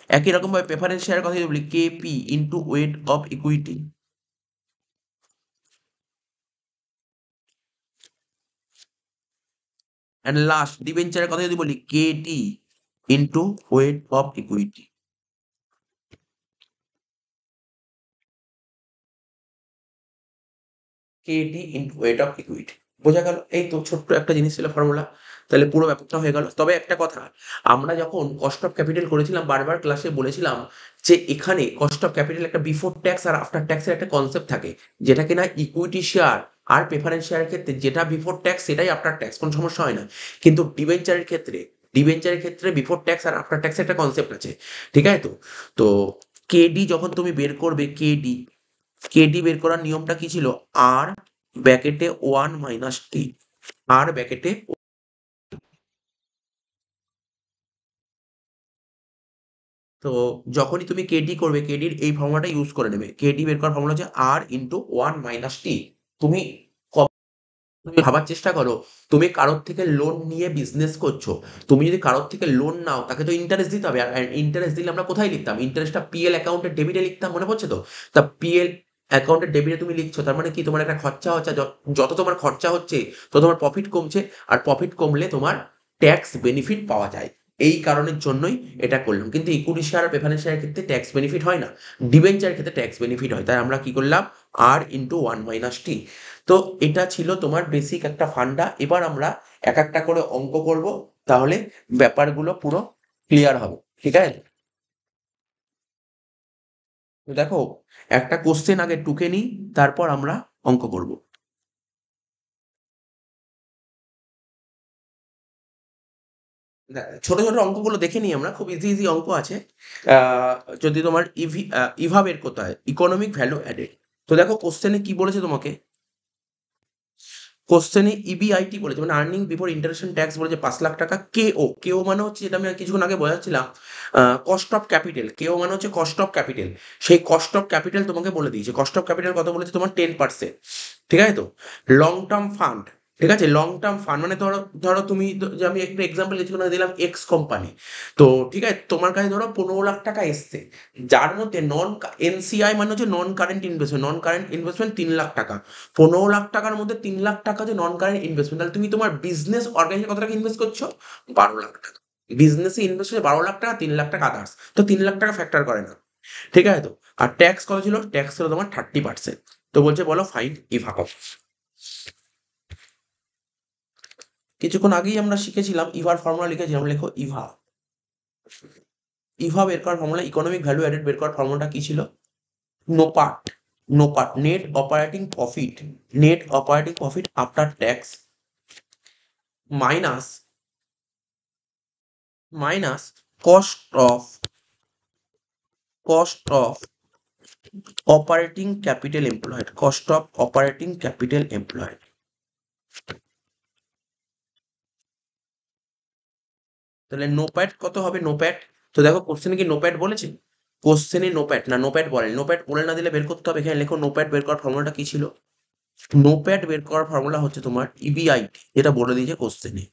একই রকম ভাবে প্রেফারেন্স শেয়ার কথা যদি বলি KP into weight of equity. And last ডিবেঞ্চারের কথা যদি বলি KD into weight of equity. KD into weight of equity. বোঝা গেল? এই তো ছোট্ট একটা জিনিস ছিল ফর্মুলা, তাহলে পুরো ব্যাপারটা হয়ে গেল। তবে একটা কথা, আমরা যখন কস্ট অফ ক্যাপিটাল করেছিলাম বারবার ক্লাসে বলেছিলাম যে এখানে কস্ট অফ ক্যাপিটাল একটা বিফোর ট্যাক্স আর আফটার ট্যাক্সের একটা কনসেপ্ট থাকে, যেটা কিনা ইকুইটি শেয়ার আর প্রেফারেন্স শেয়ারের ক্ষেত্রে যেটা বিফোর ট্যাক্স সেটাই আফটার ট্যাক্স, কোনো সমস্যা হয় না। কিন্তু ডিবেঞ্চারের ক্ষেত্রে বিফোর ট্যাক্স আর আফটার ট্যাক্সের একটা কনসেপ্ট আছে, ঠিক আছে? তো তো KD যখন তুমি বের করবে, KD বের করার নিয়মটা কি ছিল, আর ব্র্যাকেটে 1 মাইনাস টি, আর ব্র্যাকেটে। তো যখনই তুমি KD করবে, KDর এই ফর্মুলাটা ইউজ করে নেবে। KD বের করার ফর্মুলা হচ্ছে আর ইন্টু 1 মাইনাস টি। তুমি তুমি ভাবার চেষ্টা করো, তুমি কারোর থেকে লোন নিয়ে বিজনেস করছো, তুমি যদি কারোর থেকে লোন নাও তাকে তো ইন্টারেস্ট দিতে হবে, আর ইন্টারেস্ট দিলে আমরা কোথায় লিখতাম, ইন্টারেস্টটা PL অ্যাকাউন্টের ডেবিটে লিখতাম, মনে পড়ছে তো? তা PL অ্যাকাউন্টের ডেবিটে তুমি লিখছো, তার মানে কি তোমার একটা খরচা হচ্ছে, যত তোমার খরচা হচ্ছে তত তোমার প্রফিট কমছে, আর প্রফিট কমলে তোমার ট্যাক্স বেনিফিট পাওয়া যায়। এই কারণের জন্যই এটা করলাম। কিন্তু ইকুইটি শেয়ার আর প্রেফারেন্স শেয়ারের ক্ষেত্রে ট্যাক্স বেনিফিট হয় না, ডিবেঞ্চারের ক্ষেত্রে ট্যাক্স বেনিফিট হয়। তাই আমরা কি করলাম, আর ইন্টু 1 মাইনাস টি। তো এটা ছিল তোমার বেসিক একটা ফান্ডা। এবার আমরা এক একটা করে অঙ্ক করব, তাহলে ব্যাপারগুলো পুরো ক্লিয়ার হবে, ঠিক আছে? তো দেখো একটা কোশ্চেন আগে টুকে নিই, তারপর আমরা অঙ্ক করব। ছোট ছোট অঙ্কগুলো দেখে নিই আমরা, খুব ইজি ইজি অঙ্ক আছে। আহ, যদি তোমার ইভা বের করতে হয়, ইকোনমিক ভ্যালু অ্যাডেড। তো দেখো কোশ্চেনে কি বলেছে তোমাকে, কোশ্চেনে EBIT বলেছে, মানে আর্নিং বিফোর ইন্টারেস্ট ট্যাক্স বলেছে 5 লাখ টাকা। কেও মানে হচ্ছে, যেটা আমি কিছুক্ষণ আগে বোঝাচ্ছিলাম, কস্ট অফ ক্যাপিটাল। মানে হচ্ছে কস্ট অফ ক্যাপিটাল। সেই কস্ট অফ ক্যাপিটাল তোমাকে বলে দিয়েছে, কস্ট অফ ক্যাপিটাল কত বলেছে তোমার, 10%, ঠিক আছে? তো লং টার্ম ফান্ড, ঠিক আছে, লং টার্ম ফান্ড মানে ধরো, তুমি যে আমি একটা এক্সাম্পল কিছুক্ষণ আগে দিলাম, এক্স কোম্পানি। তো ঠিক আছে, তোমার কাছে ধরো 15 লাখ টাকা এসছে, যার মধ্যে NCI মানে হচ্ছে নন কারেন্ট ইনভেস্টমেন্ট 3 লাখ টাকা। 15 লাখ টাকার মধ্যে 3 লাখ টাকা যে নন কারেন্ট ইনভেস্টমেন্ট, তাহলে তুমি তোমার বিজনেস অর্গানাইজে কত টাকা ইনভেস্ট করছো, 12 লাখ টাকা। বিজনেসে ইনভেস্ট হচ্ছে 12 লাখ টাকা, 3 লাখ টাকা আদার্স, তো 3 লাখ টাকা ফ্যাক্টর করে না, ঠিক আছে? তো আর ট্যাক্স কত ছিল, ট্যাক্স ছিল তোমার 30%। তো বলছে বলো ফাইন্ড ইভা কত। কিছুক্ষণ আগেই আমরা শিখেছিলাম, ইভার ফর্মুলা লিখেছিলাম, লেখো ইভা। ইভা বের করার ফর্মুলা, ইকোনমিক ভ্যালু অ্যাডেড বের করার ফর্মুলাটা কি ছিল, NOPAT. Net operating profit after tax minus minus cost of cost of operating capital employed. তাহলে নোপ্যাট কত হবে, নোপ্যাট? তো দেখো কোশ্চেনে কি নোপ্যাট বলেছে, কোশ্চেনে নোপ্যাট না, নোপ্যাট বলে, নোপ্যাট বলে না দিলে বের করতে হবে। এখানে লেখো নোপ্যাট বের করার ফর্মুলাটা কি ছিল, নোপ্যাট বের করার ফর্মুলা হচ্ছে তোমার EBIT, যেটা বলে দিয়েছে কোশ্চেনে,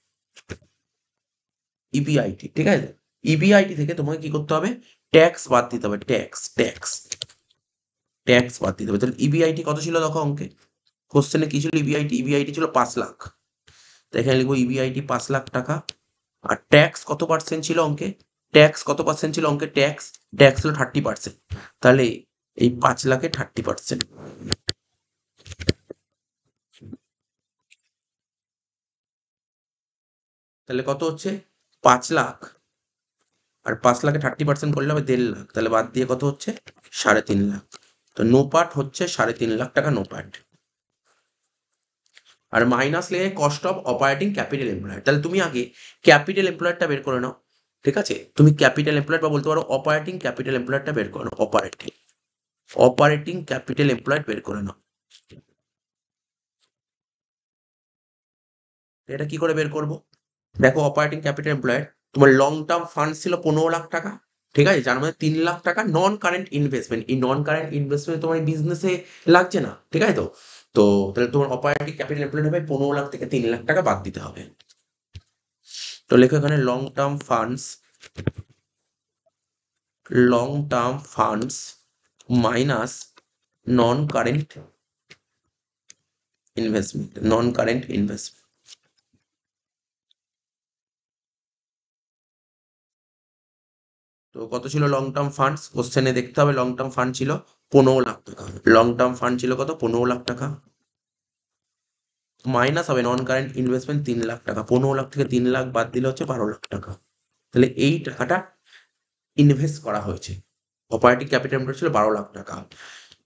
EBIT, ঠিক আছে? EBIT থেকে তোমাকে কি করতে হবে, ট্যাক্স বাদ দিতে হবে, ট্যাক্স ট্যাক্স ট্যাক্স বাদ দিতে হবে। তাহলে ইবিআইটি কত ছিল দেখো অঙ্কে, কোশ্চেনে কি ছিল? ইবিআইটি, ইবিআইটি ছিল 5 লাখ। তো এখানে লিখবো ইবিআইটি 5 লাখ টাকা। আর ট্যাক্স কত পার্সেন্ট ছিল অঙ্কে? ট্যাক্স কত পার্সেন্ট ছিল অঙ্কে? ট্যাক্স ট্যাক্স হলো 30%। তাহলে এই 5 লাখে 30%, তাহলে কত হচ্ছে? 5 লাখ। আর 5 লাখে 30% করলে হবে 1.5 লাখ। তাহলে বাদ দিয়ে কত হচ্ছে? 3.5 লাখ। তো নো পার্ট হচ্ছে 3.5 লাখ টাকা, নো পার্ট। আর মাইনাস লেগে cost of operating capital employed. তাহলে তুমি আগে ক্যাপিটাল এমপ্লয়েডটা বের করে নাও। ঠিক আছে, তুমি ক্যাপিটাল এমপ্লয়েড বা বলতে পারো অপারেটিং ক্যাপিটাল এমপ্লয়েডটা বের করে নাও। অপারেটিং অপারেটিং ক্যাপিটাল এমপ্লয়েড বের করে নাও। এটা কি করে বের করবো? দেখো অপারেটিং ক্যাপিটাল এমপ্লয়েড, তোমার লং টার্ম ফান্ড ছিল 15 লাখ টাকা। ঠিক আছে, যার মধ্যে 3 লাখ টাকা নন কারেন্ট ইনভেস্টমেন্ট। এই নন কারেন্ট ইনভেস্টমেন্ট তোমার বিজনেসে লাগছে না। ঠিক আছে, তো তো তাহলে তোমার অপারেটিং ক্যাপিটাল এমপ্লয়েড হবে 15 লাখ থেকে 3 লাখ টাকা বাদ দিতে হবে। তো লেখো এখানে লং টার্ম ফান্ডস মাইনাস নন কারেন্ট ইনভেস্টমেন্ট, নন কারেন্ট ইনভেস্টমেন্ট। তো কত ছিল লং টার্ম ফান্ডস? কোশ্চেনে দেখতে হবে। লং টার্ম ফান্ড ছিল 15 লাখ টাকা। লং টার্ম ফান্ড ছিল কত? 15 লাখ টাকা। মাইনাস হবে নন কারেন্ট ইনভেস্টমেন্ট 3 লাখ টাকা। 15 লাখ থেকে 3 লাখ বাদ দিলে হচ্ছে 12 লাখ টাকা। তাহলে এই টাকাটা ইনভেস্ট করা হয়েছে। অপারেটিং ক্যাপিটাল এমপ্লয়েড ছিল 12 লাখ টাকা।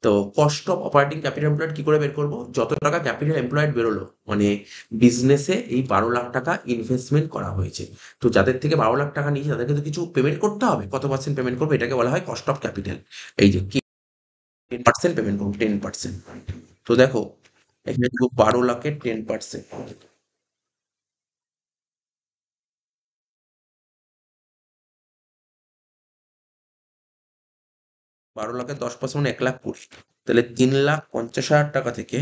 তো cost of operating capital employed কি করে বের করবো? যত টাকা ক্যাপিটাল এমপ্লয়েড বেরোলো, মানে বিজনেসে এই 12 লাখ টাকা ইনভেস্টমেন্ট করা হয়েছে। তো যাদের থেকে 12 লাখ টাকা নিয়েছে তাদেরকে তো কিছু পেমেন্ট করতে হবে। কত পার্সেন্ট পেমেন্ট করবে? এটাকে বলা হয় কস্ট অফ ক্যাপিটাল। এই যে 10% পেমেন্ট করবো, 10%। তো দেখো এখানে 12 লাখের 10%, 12 লাখের 10% মানে 1,20,000। তাহলে 3,50,000 টাকা থেকে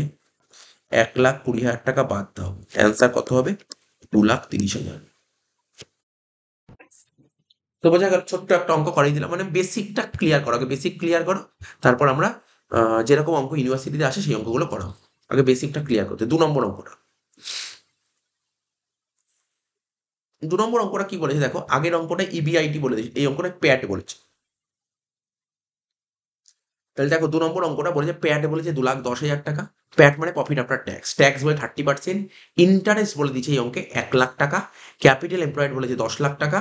1,20,000 টাকা বাদ দাও, অ্যান্সার কত হবে? 2,30,000। তো বোঝা গেল, ছোট্ট একটা অঙ্ক করাই দিলাম, মানে বেসিকটা ক্লিয়ার করো। আগে বেসিক ক্লিয়ার করো, তারপর আমরা যেরকম অঙ্ক ইউনিভার্সিটিতে আসে সেই অঙ্কগুলো করাও। আগে বেসিকটা ক্লিয়ার করতে। 2 নম্বর অঙ্কটা, 2 নম্বর অঙ্কটা কি বলেছে দেখো। আগের অঙ্কটা ইবিআইটি বলে দিয়েছে, এই অঙ্কটা প্যাট বলেছে। তাহলে দেখো 2 নম্বর অঙ্কটা বলেছে প্যাট বলেছে 2,10,000 টাকা। প্যাট মানে প্রফিট আফটার ট্যাক্স। ট্যাক্স বলে 30%। ইন্টারেস্ট বলে দিচ্ছে এই অঙ্কে 1 লাখ টাকা। ক্যাপিটাল এমপ্লয়েড বলেছে 10 লাখ টাকা।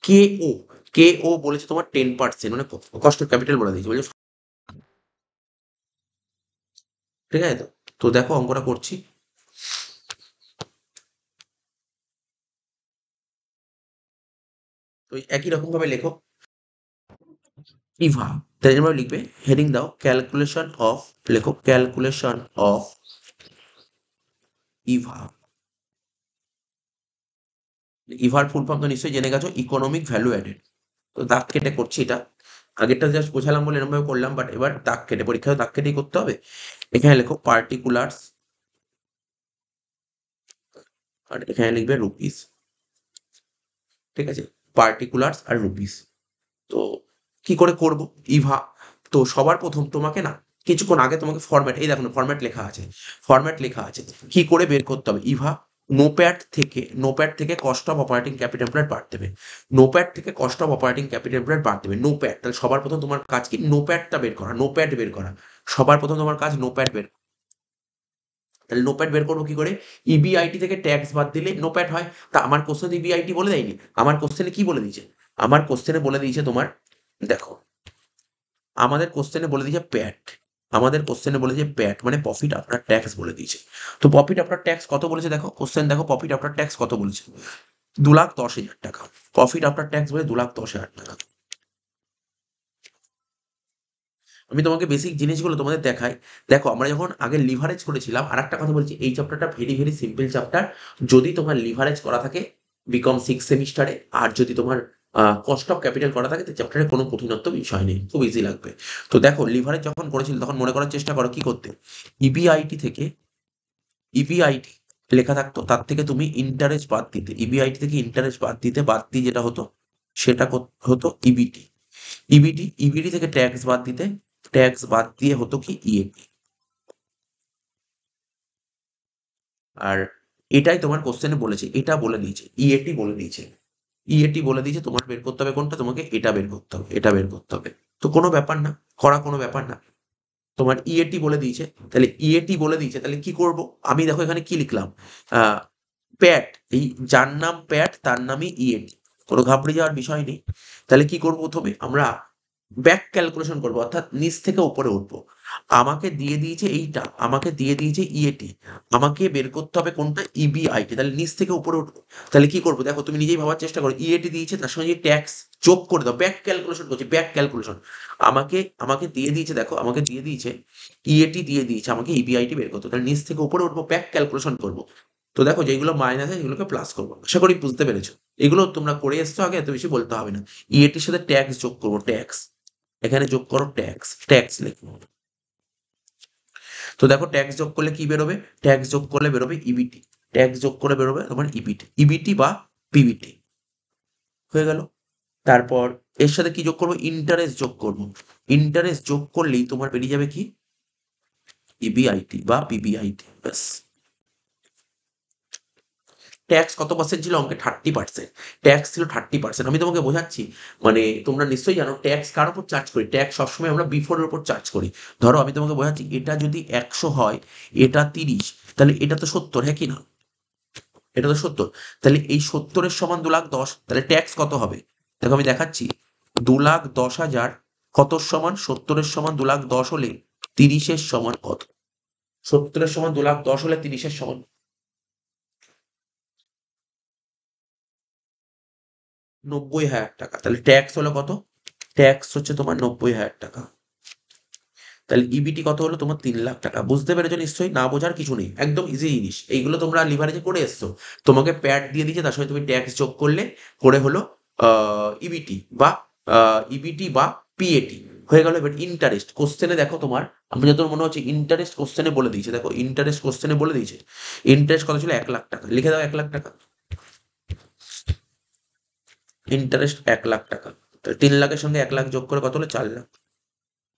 কে ও কে ও বলেছে তোমার 10%, মানে কস্ট অফ ক্যাপিটাল বলে দিয়েছে, বলছে। ঠিক আছে, তো তো দেখো অঙ্কটা করছি। তো একই রকম ভাবে লেখো ইভা। তাই জন্য লিখবে, হেডিং দাও ক্যালকুলেশন অফ, লেখো calculation of Eva. Ever full form তো নিশ্চয়ই জেনে গেছো, ইকোনমিক ভ্যালু অ্যাডেড। তো দাগ কেটে করছি এটা। আগেরটা জাস্ট বোঝালাম বলে এরকম ভাবে করলাম, বাট এবার দাগ কেটে, পরীক্ষায় দাগ কেটেই করতে হবে। এখানে লেখো পার্টিকুলার্স, আর এখানে লিখবে রুপিস। ঠিক আছে, পার্টিকুলার্স আর রুপিস। তো কি করে করব ইভা? তো সবার প্রথম তোমাকে না, কিছুক্ষণ আগে তোমাকে ফরম্যাট, এই দেখো ফরম্যাট লেখা আছে, ফরম্যাট লেখা আছে কি করে বের করতে হবে ইভা। নোপ্যাড থেকে cost of operating capital employed বাদ দেবে। নোপ্যাড থেকে cost of operating capital employed বাদ দেবে। নোপ্যাড, তাহলে সবার প্রথম তোমার কাজ কি? নোপ্যাডটা বের করা, নোপ্যাড বের করা। সবার প্রথম তোমার কাজ নোপ্যাড বের। তাহলে নোপ্যাড বের করবো কি করে? ইবিআইটি থেকে ট্যাক্স বাদ দিলে নোপ্যাড হয়। তা আমার কোশ্চেন ইবিআইটি বলে দেয়নি। আমার কোশ্চেনে কি বলে দিয়েছে? আমার কোশ্চেনে বলে দিয়েছে তোমার, দেখো আমাদের কোশ্চেনে বলে দিয়েছে প্যাট। আমাদের কোশ্চেনে বলেছে প্যাট মানে প্রফিট আফটার ট্যাক্স বলে দিয়েছে। তো প্রফিট আফটার ট্যাক্স কত বলেছে দেখো, কোশ্চেন দেখো প্রফিট আফটার ট্যাক্স কত বলেছে? 2,10,000 টাকা। প্রফিট আফটার ট্যাক্স বলে 2,10,000 টাকা। আমি তোমাকে বেসিক জিনিসগুলো তোমাদের দেখাই। দেখো আমরা যখন আগে লিভারেজ করেছিলাম, আর একটা কথা বলছি, এই চ্যাপ্টারটা ভেরি ভেরি সিম্পল চ্যাপ্টার। যদি তোমার লিভারেজ করা থাকে বিকম 6 সেমিস্টারে, আর যদি তোমার কস্ট অফ ক্যাপিটাল করা থাকে, তো চ্যাপ্টারে কোনো কঠিনত্ব বিষয় নেই, খুব ইজি লাগবে। তো দেখো লিভারেজ যখন করেছিল তখন মনে করার চেষ্টা করো কি করতে। ইবিআইটি থেকে, ইবিআইটি লেখা থাকতো, তার থেকে তুমি ইন্টারেস্ট বাদ দিতে। ইবিআইটি থেকে ইন্টারেস্ট বাদ দিতে, বাদ দিয়ে যেটা হতো সেটা হতো ইবিটি। ইবিটি থেকে ট্যাক্স বাদ দিতে, ট্যাক্স বাদ দিয়ে হতো কি ইএটি। আর এটাই তোমার কোশ্চেনে বলেছে, এটা বলে দিয়েছে, ইএটি বলে দিয়েছে, ইএটি বলে দিয়েছে, তোমার বের করতে হবে কোনটা, তোমাকে এটা বের করতে হবে, এটা বের করতে হবে। তো কোনো ব্যাপার না, করা কোনো ব্যাপার না। তোমার ইএটি বলে দিয়েছে, তাহলে ইএটি বলে দিয়েছে, তাহলে কি করব, আমি দেখো এখানে কি লিখলাম, প্যাট, এই যার নাম প্যাট তার নামই ইএটি, কোনো ঘাবড়ে যাওয়ার বিষয় নেই। তাহলে কি করব, প্রথমে আমরা ব্যাক ক্যালকুলেশন করবো, অর্থাৎ নিচ থেকে উপরে উঠবো। আমাকে দিয়ে দিয়েছে এইটা, আমাকে দিয়ে দিয়েছে ইএটি, আমাকে বের করতে হবে কোনটা, ইবিআইটি, তাহলে নিচ থেকে উপরে উঠবো। তাহলে কি করবো, দেখো তুমি নিজেই ভাবার চেষ্টা করো, ইএটি দিয়েছে, তার সঙ্গে ট্যাক্স যোগ করে দাও, ব্যাক ক্যালকুলেশন করছি, ব্যাক ক্যালকুলেশন। আমাকে আমাকে দিয়ে দিয়েছে, দেখো আমাকে দিয়ে দিয়েছে ইএটি, দিয়ে দিয়েছে আমাকে ইবিআইটি বের করতে, তাহলে নিচ থেকে উপরে উঠবো, ব্যাক ক্যালকুলেশন করবো। তো দেখো যেগুলো মাইনাস আছে সেগুলোকে প্লাস করবো, আশা করি বুঝতে পেরেছো। এগুলো তোমরা করে এসছো আগে, এত বেশি বলতে হবে না। ইএটির সাথে ট্যাক্স যোগ করবো, ট্যাক্স, এখানে যোগ করো ট্যাক্স, ট্যাক্স লিখো। তো দেখো ট্যাক্স যোগ করলে কি বেরোবে, ট্যাক্স যোগ করলে বেরোবে ইবিটি, ট্যাক্স যোগ করে বেরোবে তোমার ইবিটি, ইবিটি বা পিবিটি হয়ে গেল। তারপর এর সাথে কি যোগ করবো, ইন্টারেস্ট যোগ করবো, ইন্টারেস্ট যোগ করলেই তোমার বেরিয়ে যাবে কি, ইবিআইটি বা পিবিআইটি, ব্যাস। ট্যাক্স কত পার্সেন্ট ছিল অঙ্কে, 30%, ট্যাক্স ছিল 30%। আমি তোমাকে বোঝাচ্ছি, মানে তোমরা নিশ্চয়ই জানো ট্যাক্স কার উপর চার্জ করি, ট্যাক্স সবসময় আমরা বিফোরের উপর চার্জ করি। ধরো আমি তোমাকে বোঝাচ্ছি, এটা যদি 100 হয়, এটা 30, তাহলে এটা তো 70, হ্যাঁ কি না, এটা তো 70, তাহলে এই 70-এর সমান 2,10,000, তাহলে ট্যাক্স কত হবে, দেখো আমি দেখাচ্ছি, 2,10,000 কত সমান, 70-এর সমান 2,10,000 হলে 30-এর সমান কত, 70-এর সমান 2,10,000 হলে 30-এর সমান 90,000 টাকা। তাহলে ট্যাক্স হলো কত, ট্যাক্স হচ্ছে তোমার 90,000 টাকা। তাহলে ইবিটি কত হলো তোমার, 3,00,000 টাকা। বুঝতে পেরেছো নিশ্চয়ই, না বোঝার কিছু নেই, একদম ইজি জিনিস, এইগুলো তোমরা লিভারেজে করে এসছো। তোমাকে প্যাড দিয়ে দিয়েছে, তার সঙ্গে তুমি ট্যাক্স যোগ করলে, করে হলো ইবিটি বা ইবিটি বা পিএটি হয়ে গেল। এবার ইন্টারেস্ট কোশ্চেনে দেখো তোমার, আমি যত মনে হচ্ছে ইন্টারেস্ট কোশ্চেনে বলে দিয়েছে, দেখো ইন্টারেস্ট কোশ্চেনে বলে দিয়েছে, ইন্টারেস্ট কত ছিল, 1,00,000 টাকা, লিখে দাও 1,00,000 টাকা, ইন্টারেস্ট 1,00,000 টাকা। তো 3,00,000-এর সঙ্গে 1,00,000 যোগ করে কত হলো, 4,00,000।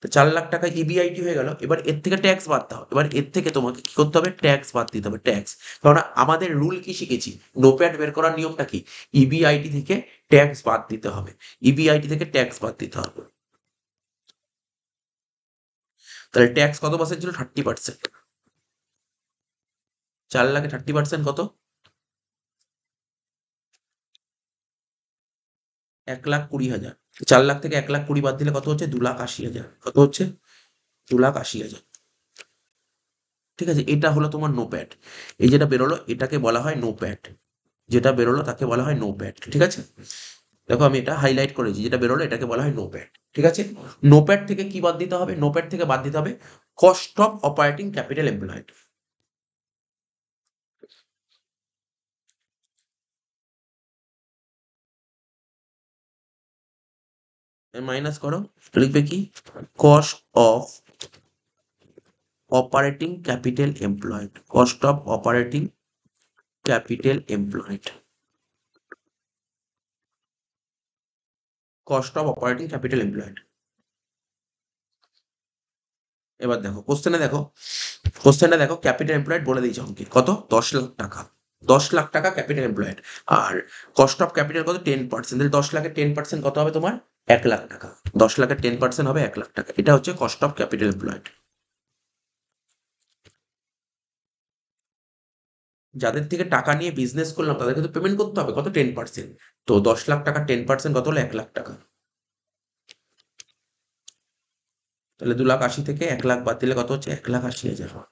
তো 4,00,000 টাকা ইবিআইটি হয়ে গেল। এবার এর থেকে ট্যাক্স বাদ দাও, এবার এর থেকে তোমাকে কি করতে হবে, ট্যাক্স বাদ দিতে হবে, ট্যাক্স। কারণ আমাদের রুল কি শিখেছি, নোপ্যাড বের করার নিয়মটা কি, ইবিআইটি থেকে ট্যাক্স বাদ দিতে হবে, ইবিআইটি থেকে ট্যাক্স বাদ দিতে হবে। তাহলে ট্যাক্স কত পার্সেন্ট ছিল, 30%। 4,00,000-এ 30% কত, 1,20,000। 4,00,000 থেকে 1,20,000 বাদ দিলে কত হচ্ছে, 2,80,000, কত হচ্ছে, 2,80,000। ঠিক আছে, এটা হলো তোমার নোপ্যাড। এই যেটা বেরোলো এটাকে বলা হয় নোপ্যাড, যেটা বেরোলো তাকে বলা হয় নোপ্যাড, ঠিক আছে। দেখো আমি এটা হাইলাইট করেছি, যেটা বেরোলো এটাকে বলা হয় নোপ্যাড, ঠিক আছে। নোপ্যাড থেকে কি বাদ দিতে হবে, নোপ্যাড থেকে বাদ দিতে হবে cost of operating capital employed, minus করো, লিখবে কি, cost of operating capital employed, cost of operating capital employed, cost of operating capital employed. এবার দেখো কোশ্চেনে, দেখো কোশ্চেনটা দেখো, ক্যাপিটাল এমপ্লয়েড বলে দিয়েছে অঙ্কে কত, 10,00,000 টাকা, 10,00,000 টাকা ক্যাপিটাল এমপ্লয়েড। আর কস্ট অফ ক্যাপিটাল কত, 10%, তাহলে 10,00,000-এর 10% কত হবে তোমার, 1,00,000 টাকা, 10,00,000-এর 10% হবে 1,00,000 টাকা, এটা হচ্ছে কস্ট অফ ক্যাপিটাল এমপ্লয়েড। যাদের থেকে টাকা নিয়ে বিজনেস করলাম তাদেরকে তো পেমেন্ট করতে হবে কত, 10%, তো 10,00,000 টাকা 10% কত হলো, 1,00,000 টাকা। তাহলে 2,80,000 থেকে 1,00,000 বাদ দিলে কত হচ্ছে, 1,80,000।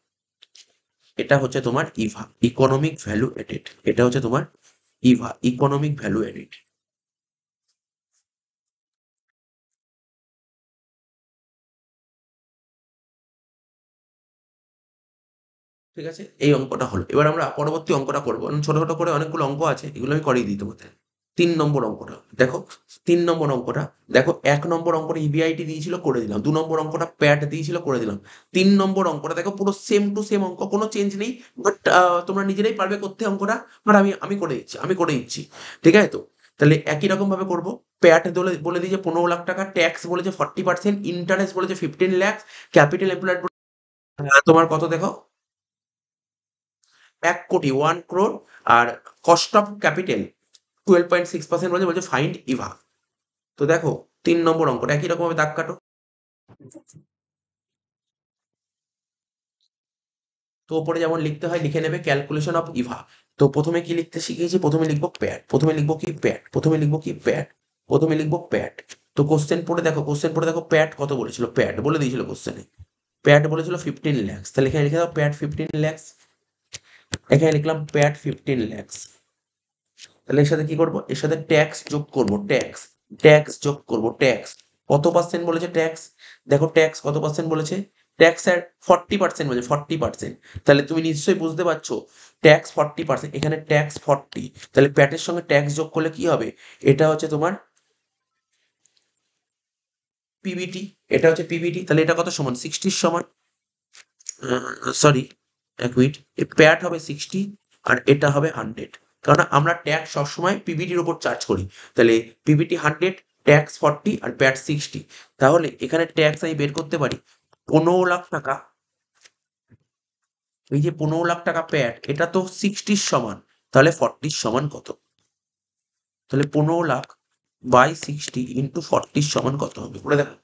এটা হচ্ছে তোমার ইভা, ইকোনমিক ভ্যালু এডেড, এটা হচ্ছে তোমার ইভা, ইকোনমিক ভ্যালু এডেড। ঠিক আছে, এই অঙ্কটা হলো। এবার আমরা পরবর্তী অঙ্কটা করবো, ছোট ছোট করে অনেকগুলো অঙ্ক আছে, এগুলো আমি করিয়ে দিই তোমাদের। 3 নম্বর অঙ্কটা দেখো, 3 নম্বর অঙ্কটা দেখো, 1 নম্বর অঙ্কটা ইবিআইটি দিয়েছিল, করে দিলাম। 2 নম্বর অঙ্কটা প্যাট দিয়েছিল, করে দিলাম। 3 নম্বর অঙ্কটা দেখো, পুরো সেম টু সেম অঙ্ক, কোনো চেঞ্জ নেই, বাট তোমরা নিজেরাই পারবে করতে অঙ্কটা, বাট আমি আমি করে দিচ্ছি, আমি করে দিচ্ছি, ঠিক আছে তো। তাহলে একই রকম ভাবে করবো। প্যাট বলে দিয়েছে 15 লাখ টাকা, ট্যাক্স বলেছে 40%, ইন্টারেস্ট বলেছে 15 লাখ, ক্যাপিটাল এমপ্লয়েড তোমার কত দেখো, 1 কোটি, 1 crore। আর কস্ট অফ ক্যাপিটাল 12.6% বলছে, বলছে ফাইন্ড ইভা। তো দেখো 3 নম্বর অঙ্কটা একই রকম ভাবে দাগ কাটো। তো ওপরে যেমন লিখতে হয় লিখে নেবে ক্যালকুলেশন অফ ইভা। তো প্রথমে কি লিখতে শিখিয়েছি, প্রথমে লিখবো প্যাট, প্রথমে লিখবো কি প্যাট, প্রথমে লিখবো কি প্যাট, প্রথমে লিখবো প্যাট। তো কোশ্চেন পড়ে দেখো, কোশ্চেন পড়ে দেখো প্যাট কত বলেছিল, প্যাট বলে দিয়েছিল কোশ্চেনে, প্যাট বলেছিল 15 lakhs। তাহলে এখানে লিখে দাও প্যাট 15 lakhs, এখানে লিখলাম প্যাট 15 lakhs। তাহলে এর সাথে কি করবো, এর সাথে ট্যাক্স যোগ করবো, ট্যাক্স, ট্যাক্স যোগ করবো, ট্যাক্স কত পার্সেন্ট বলেছে ট্যাক্স, দেখো ট্যাক্স কত পার্সেন্ট বলেছে, ট্যাক্স আর 40% বলেছে, 40%। তাহলে তুমি নিশ্চয়ই বুঝতে পারছো ট্যাক্স 40%, এখানে ট্যাক্স 40, তাহলে প্যাটের সঙ্গে ট্যাক্স যোগ করলে কি হবে, এটা হচ্ছে তোমার পিবিটি, এটা হচ্ছে পিবিটি। তাহলে এটা কত সমান, 60 সমান, সরি 1 মিনিট, প্যাট হবে 60 আর এটা হবে 100, কারণ আমরা ট্যাক্স সবসময় পিবিটির উপর চার্জ করি। তাহলে পিবিটি 100, ট্যাক্স 40 আর প্যাট 60। তাহলে এখানে ট্যাক্স আমি বের করতে পারি 15 লাখ টাকা। এই যে 15 লাখ টাকা প্যাট, এটা তো 60 সমান, তাহলে 40 সমান কত, তাহলে 15 লাখ বাই 60 ইন্টু 40 সমান কত হবে, বলে দেখো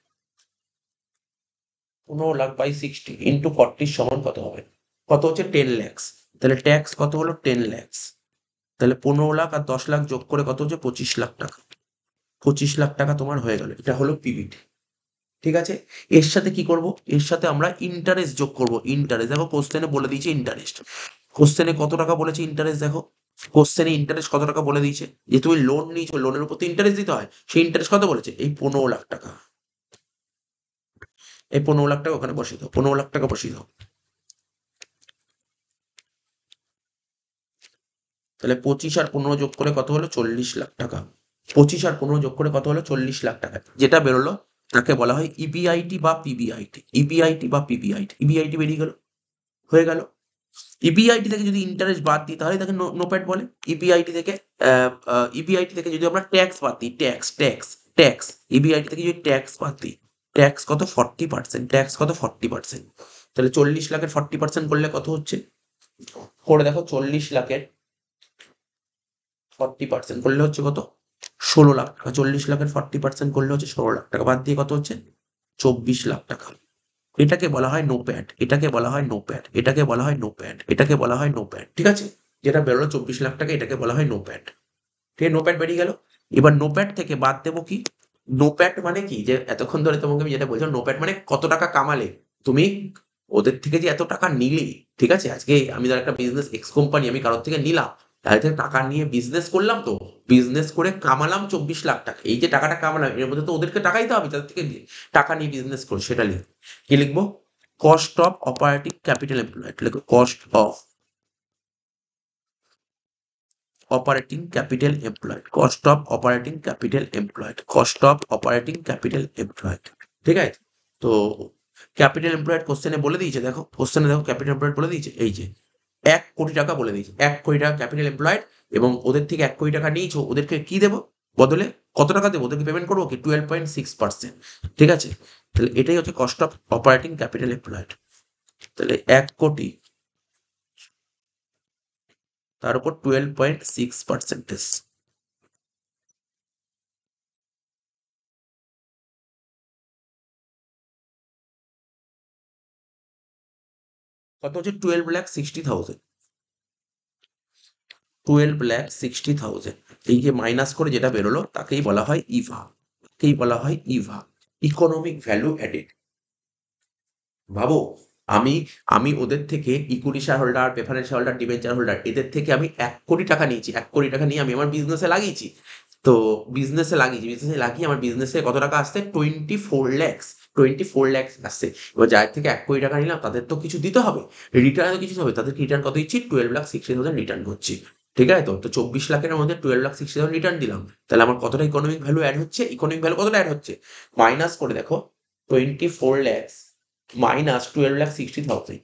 15 লাখ বাই 60 ইন্টু 40 সমান কত হবে, কত হচ্ছে 10 lakhs। তাহলে ট্যাক্স কত হলো 10 lakhs। তাহলে 15 লাখ আর 10 লাখ যোগ করে কত হচ্ছে 25 লাখ টাকা, 25 লাখ টাকা তোমার হয়ে গেল, এটা হলো পিবিটি। ঠিক আছে, এর সাথে কি করব, এর সাথে আমরা ইন্টারেস্ট যোগ করব, ইন্টারেস্ট দেখো কোশ্চেনে বলে দিয়েছে ইন্টারেস্ট, কোশ্চেনে কত টাকা বলেছে ইন্টারেস্ট দেখো, কোশ্চেনে ইন্টারেস্ট কত টাকা বলে দিয়েছে, যে তুমি লোন নিয়েছো লোনের উপর তো ইন্টারেস্ট দিতে হয়, সেই ইন্টারেস্ট কত বলেছে, এই 15 লাখ টাকা, এই 15 লাখ টাকা ওখানে বসিয়ে দাও, 15 লাখ টাকা বসিয়ে দাও। তাহলে 25 আর 15 যোগ করে কত হলো 40 লাখ টাকা, 25 আর 15 যোগ করে কত হলো 40 লাখ টাকা, যেটা বেরোলো তাকে বলা হয় ইবিআইটি বা পিবিআইটি, ইবিআইটি বা পিবিআইটি, ইবিআইটি বেরিয়ে গেল, হয়ে গেল। ইবিআইটি থেকে যদি ইন্টারেস্ট বাদ দিই তাহলে তাকে নোপ্যাট বলে। ইবিআইটি থেকে ইবিআইটি থেকে যদি আমরা ট্যাক্স বাদ দিই, ট্যাক্স ট্যাক্স ট্যাক্স, ইবিআইটি থেকে যদি ট্যাক্স বাদ দিই, ট্যাক্স কত 40%, ট্যাক্স কত 40%, তাহলে 40 লাখের 40% করলে কত হচ্ছে, করে দেখো 40 লাখের 40% করলে হচ্ছে কত, 16 লাখ টাকা, 40 লাখের 40% করলে হচ্ছে 16 লাখ টাকা, বাদ দিয়ে কত হচ্ছে 24 লাখ টাকা। এটাকে বলা হয় নোপ্যাট, এটাকে বলা হয় নোপ্যাট, এটাকে বলা হয় নোপ্যাট, এটাকে বলা হয় নোপ্যাট। ঠিক আছে, যেটা বেরোলো 24 লাখ টাকা, এটাকে বলা হয় নোপ্যাট। ঠিক আছে, নোপ্যাট বেরিয়ে গেল। এবার নোপ্যাট থেকে বাদ দেবো কি, নোপ্যাট মানে কি, যে এতক্ষণ ধরে তোমাকে আমি যেটা বলছিলাম, নোপ্যাট মানে কত টাকা কামালে তুমি, ওদের থেকে যে এত টাকা নিলে, ঠিক আছে, আজকে আমি ধর একটা বিজনেস এক্স কোম্পানি, আমি কারোর থেকে নিলাম, তাদের থেকে টাকা নিয়ে বিজনেস করলাম, তো বিজনেস করে কামালাম 24 লাখ টাকা, এই যে টাকাটা কামালাম এর মধ্যে তো ওদেরকে টাকাই দিতে হবে, তাদের থেকে টাকা নিয়ে বিজনেস করে, সেটা লিখবো, কি লিখবো, cost of operating capital employed, লিখবো cost of operating capital employed, cost of operating capital employed, cost of operating capital employed. ঠিক আছে, তো ক্যাপিটাল এমপ্লয়েড কোশ্চেনে বলে দিয়েছে, দেখো কোশ্চেনে দেখো ক্যাপিটাল এমপ্লয়েড বলে দিয়েছে, এই যে 1 কোটি টাকা বলে দিয়েছে, 1 কোটি টাকা ক্যাপিটাল এমপ্লয়েড, এবং ওদের থেকে 1 কোটি টাকা নিয়েছো, ওদেরকে কি দেবো বদলে, কত টাকা দেবো ওদেরকে, পেমেন্ট করবো কি 12.6%। ঠিক আছে, তাহলে এটাই হচ্ছে cost of operating capital employed. তাহলে 1 কোটি তার উপর 12.6%, কত হচ্ছে 12,60,000, 12,60,000। এই যে মাইনাস করে যেটা বেরোলো তাকেই বলা হয় ইভা, তাকেই বলা হয় ইভা, ইকোনমিক ভ্যালু অ্যাডেড। ভাবো, আমি আমি ওদের থেকে equity share holder, preference share holder, debenture holder, এদের থেকে আমি 1 কোটি টাকা নিয়েছি, 1 কোটি টাকা নিয়ে আমি আমার বিজনেসে লাগিয়েছি। তো বিজনেসে লাগিয়ে আমার বিজনেসে কত টাকা আসছে, 24 lakhs, 24 lakhs আসছে। এবার যার থেকে 1 কোটি টাকা নিলাম তাদের তো কিছু দিতে হবে, রিটার্ন কিছু দিতে হবে, তাদেরকে রিটার্ন কত দিচ্ছি, 12,60,000 রিটার্ন করছি। ঠিক আছে, তো 24 লাখের মধ্যে 12,60,000 রিটার্ন দিলাম, তাহলে আমার কতটা ইকোনমিক ভ্যালু অ্যাড হচ্ছে, ইকোনমিক ভ্যালু কতটা অ্যাড হচ্ছে, মাইনাস করে দেখো 24 lakhs মাইনাস 12,60,000,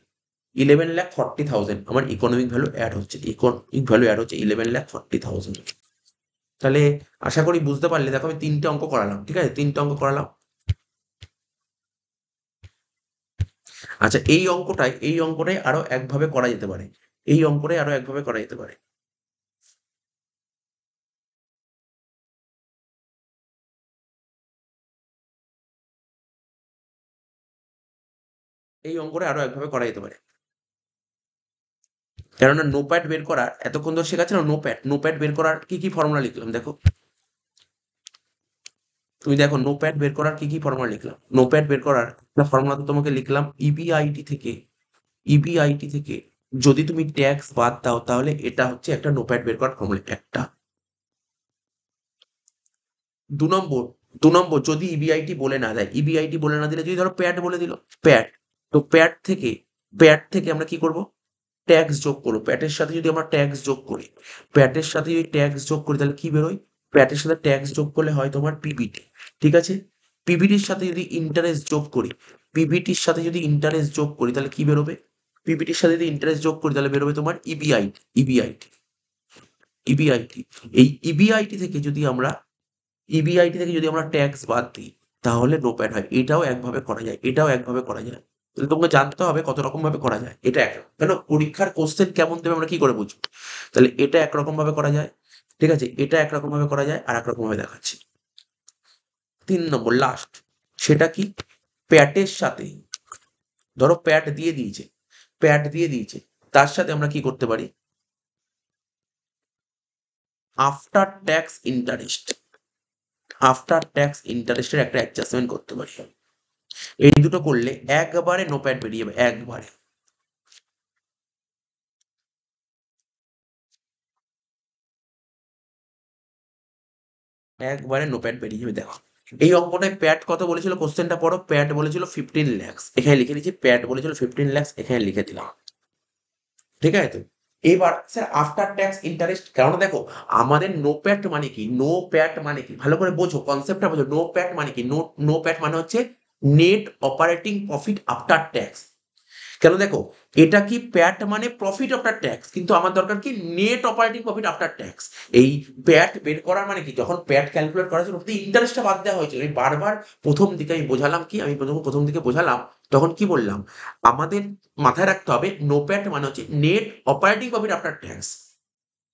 11,40,000 আমার ইকোনমিক ভ্যালু অ্যাড হচ্ছে, ইকোনমিক ভ্যালু অ্যাড হচ্ছে 11,40,000। তাহলে আশা করি বুঝতে পারলে। দেখো আমি 3টে অঙ্ক করালাম, ঠিক আছে? 3টে অঙ্ক করালাম। আচ্ছা, এই অঙ্কটাই আরো একভাবে করা যেতে পারে। এই অঙ্কটাই আরো একভাবে করা যেতে পারে। এই অঙ্কটা আরো একভাবে করা যেতে পারে। কেননা নোপ্যাড বের করার এতক্ষণ ধরে শেখাচ্ছে না, নোপ্যাড বের করার কি ফর্মুলা লিখলাম দেখো। তুমি দেখো নোপ্যাড বের করার কি ফর্মুলা লিখলাম। নোপ্যাড বের করার একটা ফর্মুলা তো তোমাকে লিখলাম, ইবিআইটি থেকে যদি তুমি ট্যাক্স বাদ দাও তাহলে এটা হচ্ছে একটা নোপ্যাড বের করার ফর্মুলা একটা। 2 নম্বর, 2 নম্বর যদি ইবিআইটি বলে না দেয়, ইবিআইটি বলে না দিলে যদি ধরো প্যাট বলে দিল, প্যাট, তো প্যাট থেকে আমরা কি করব? ট্যাক্স যোগ করবো। প্যাটের সাথে যদি আমরা ট্যাক্স যোগ করি, প্যাটের সাথে যদি ট্যাক্স যোগ করি তাহলে কি বেরোয়? প্যাটের সাথে ট্যাক্স যোগ করলে হয় তোমার পিবিটি, ঠিক আছে? পিবিটির সাথে যদি ইন্টারেস্ট যোগ করি, পিবিটির সাথে যদি ইন্টারেস্ট যোগ করি তাহলে কি বেরোবে? পিবিটির সাথে যদি ইন্টারেস্ট যোগ করি তাহলে বেরোবে তোমার ইবিআইটি, ইবিআইটি। এই ইবিআইটি থেকে যদি আমরা ট্যাক্স বাদ দিই তাহলে নোপ্যাড হয়। এটাও একভাবে করা যায়, এটাও একভাবে করা যায়। তাহলে তোমাকে জানতে হবে কত রকম ভাবে করা যায়। এটা এক, কেন পরীক্ষার কোশ্চেন কেমন দেবে আমরা কি করে বুঝবো? তাহলে এটা একরকম ভাবে করা যায়, ঠিক আছে? এটা একরকম ভাবে করা যায়, আর একরকম ভাবে দেখাচ্ছি। 3 নম্বর লাস্ট, সেটা কি? প্যাটের সাথে, ধরো প্যাট দিয়ে দিয়েছে, তার সাথে আমরা কি করতে পারি? After tax interest, after tax ইন্টারেস্টের একটা অ্যাডজাস্টমেন্ট করতে পারি। এই দুটো করলে একবারে নোপ্যাড বেরিয়ে যাবে, একবারে নোপ্যাড বেরিয়ে যাবে। দেখো এই অঙ্কটায় প্যাট কত বলেছিল, কোশ্চেনটা পড়ো। প্যাট বলেছিল 15 lakhs, এখানে লিখে নিচ্ছি। প্যাট বলেছিল 15 lakhs, এখানে লিখে দিলাম, ঠিক আছে তো? এবার স্যার আফটার ট্যাক্স ইন্টারেস্ট, কারণ দেখো আমাদের নো প্যাট মানে কি, ভালো করে বোঝো, কনসেপ্টটা বোঝো। নো প্যাট মানে কি? নো প্যাট মানে হচ্ছে net operating profit after tax. কেন দেখো, এটা কি প্যাট মানে প্রফিট আফটার ট্যাক্স, কিন্তু আমার দরকার কি net operating profit after tax. এই প্যাট বের করার মানে কি, যখন প্যাট ক্যালকুলেট করার জন্য ইন্টারেস্টটা বাদ দেওয়া হয়েছিল। আমি বারবার প্রথম দিকে আমি বোঝালাম কি, আমি প্রথম দিকে বোঝালাম তখন কি বললাম, আমাদের মাথায় রাখতে হবে নো প্যাট মানে হচ্ছে net operating profit after tax.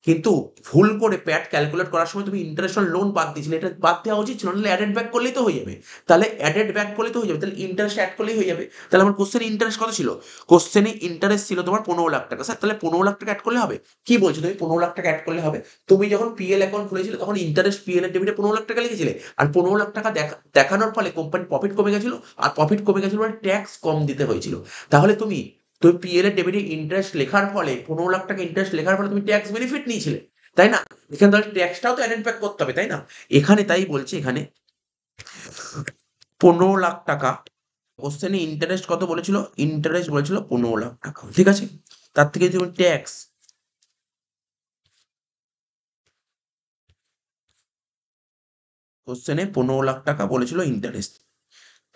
কিন্তু ভুল করে প্যাট ক্যালকুলেট করার সময় তুমি ইন্টারেস্ট অন লোন বাদ দিয়েছিলে, এটা বাদ দেওয়া উচিত ছিল, নাহলে অ্যাডেড ব্যাক করলেই তো হয়ে যাবে। তাহলে অ্যাডেড ব্যাক করলেই তো হয়ে যাবে, তাহলে ইন্টারেস্ট অ্যাড করলেই হয়ে যাবে। তাহলে আমার কোশ্চেনে ইন্টারেস্ট কত ছিল? কোশ্চেনে ইন্টারেস্ট ছিল তোমার 15 লাখ টাকা। স্যার তাহলে 15 লাখ টাকা অ্যাড করলে হবে? কি বলছো তুমি 15 লাখ টাকা অ্যাড করলে হবে? তুমি যখন পিএল অ্যাকাউন্ট খুলেছিলে তখন ইন্টারেস্ট পিএল এর ডেবিটে 15 লাখ টাকা লিখেছিলে, আর 15 লাখ টাকা দেখানোর ফলে কোম্পানির প্রফিট কমে গেছিল, আর প্রফিট কমে গেছিল মানে ট্যাক্স কম দিতে হয়েছিল। তাহলে তুমি তুমি পিএল এর ডেবিটে ইন্টারেস্ট লেখার ফলে 15 লাখ টাকা ইন্টারেস্ট লেখার ফলে তুমি ট্যাক্স বেনিফিট নিয়েছিলে, তাই না? এখানে তাহলে ট্যাক্সটাও তো অ্যাডেড ব্যাক করতে হবে, তাই না? এখানে তাই বলছি, এখানে 15 লাখ টাকা। কোশ্চেনে ইন্টারেস্ট কত বলেছিল? ইন্টারেস্ট বলেছিল 15 লাখ টাকা, ঠিক আছে? তার থেকে যদি ট্যাক্স, কোশ্চেনে 15 লাখ টাকা বলেছিল ইন্টারেস্ট,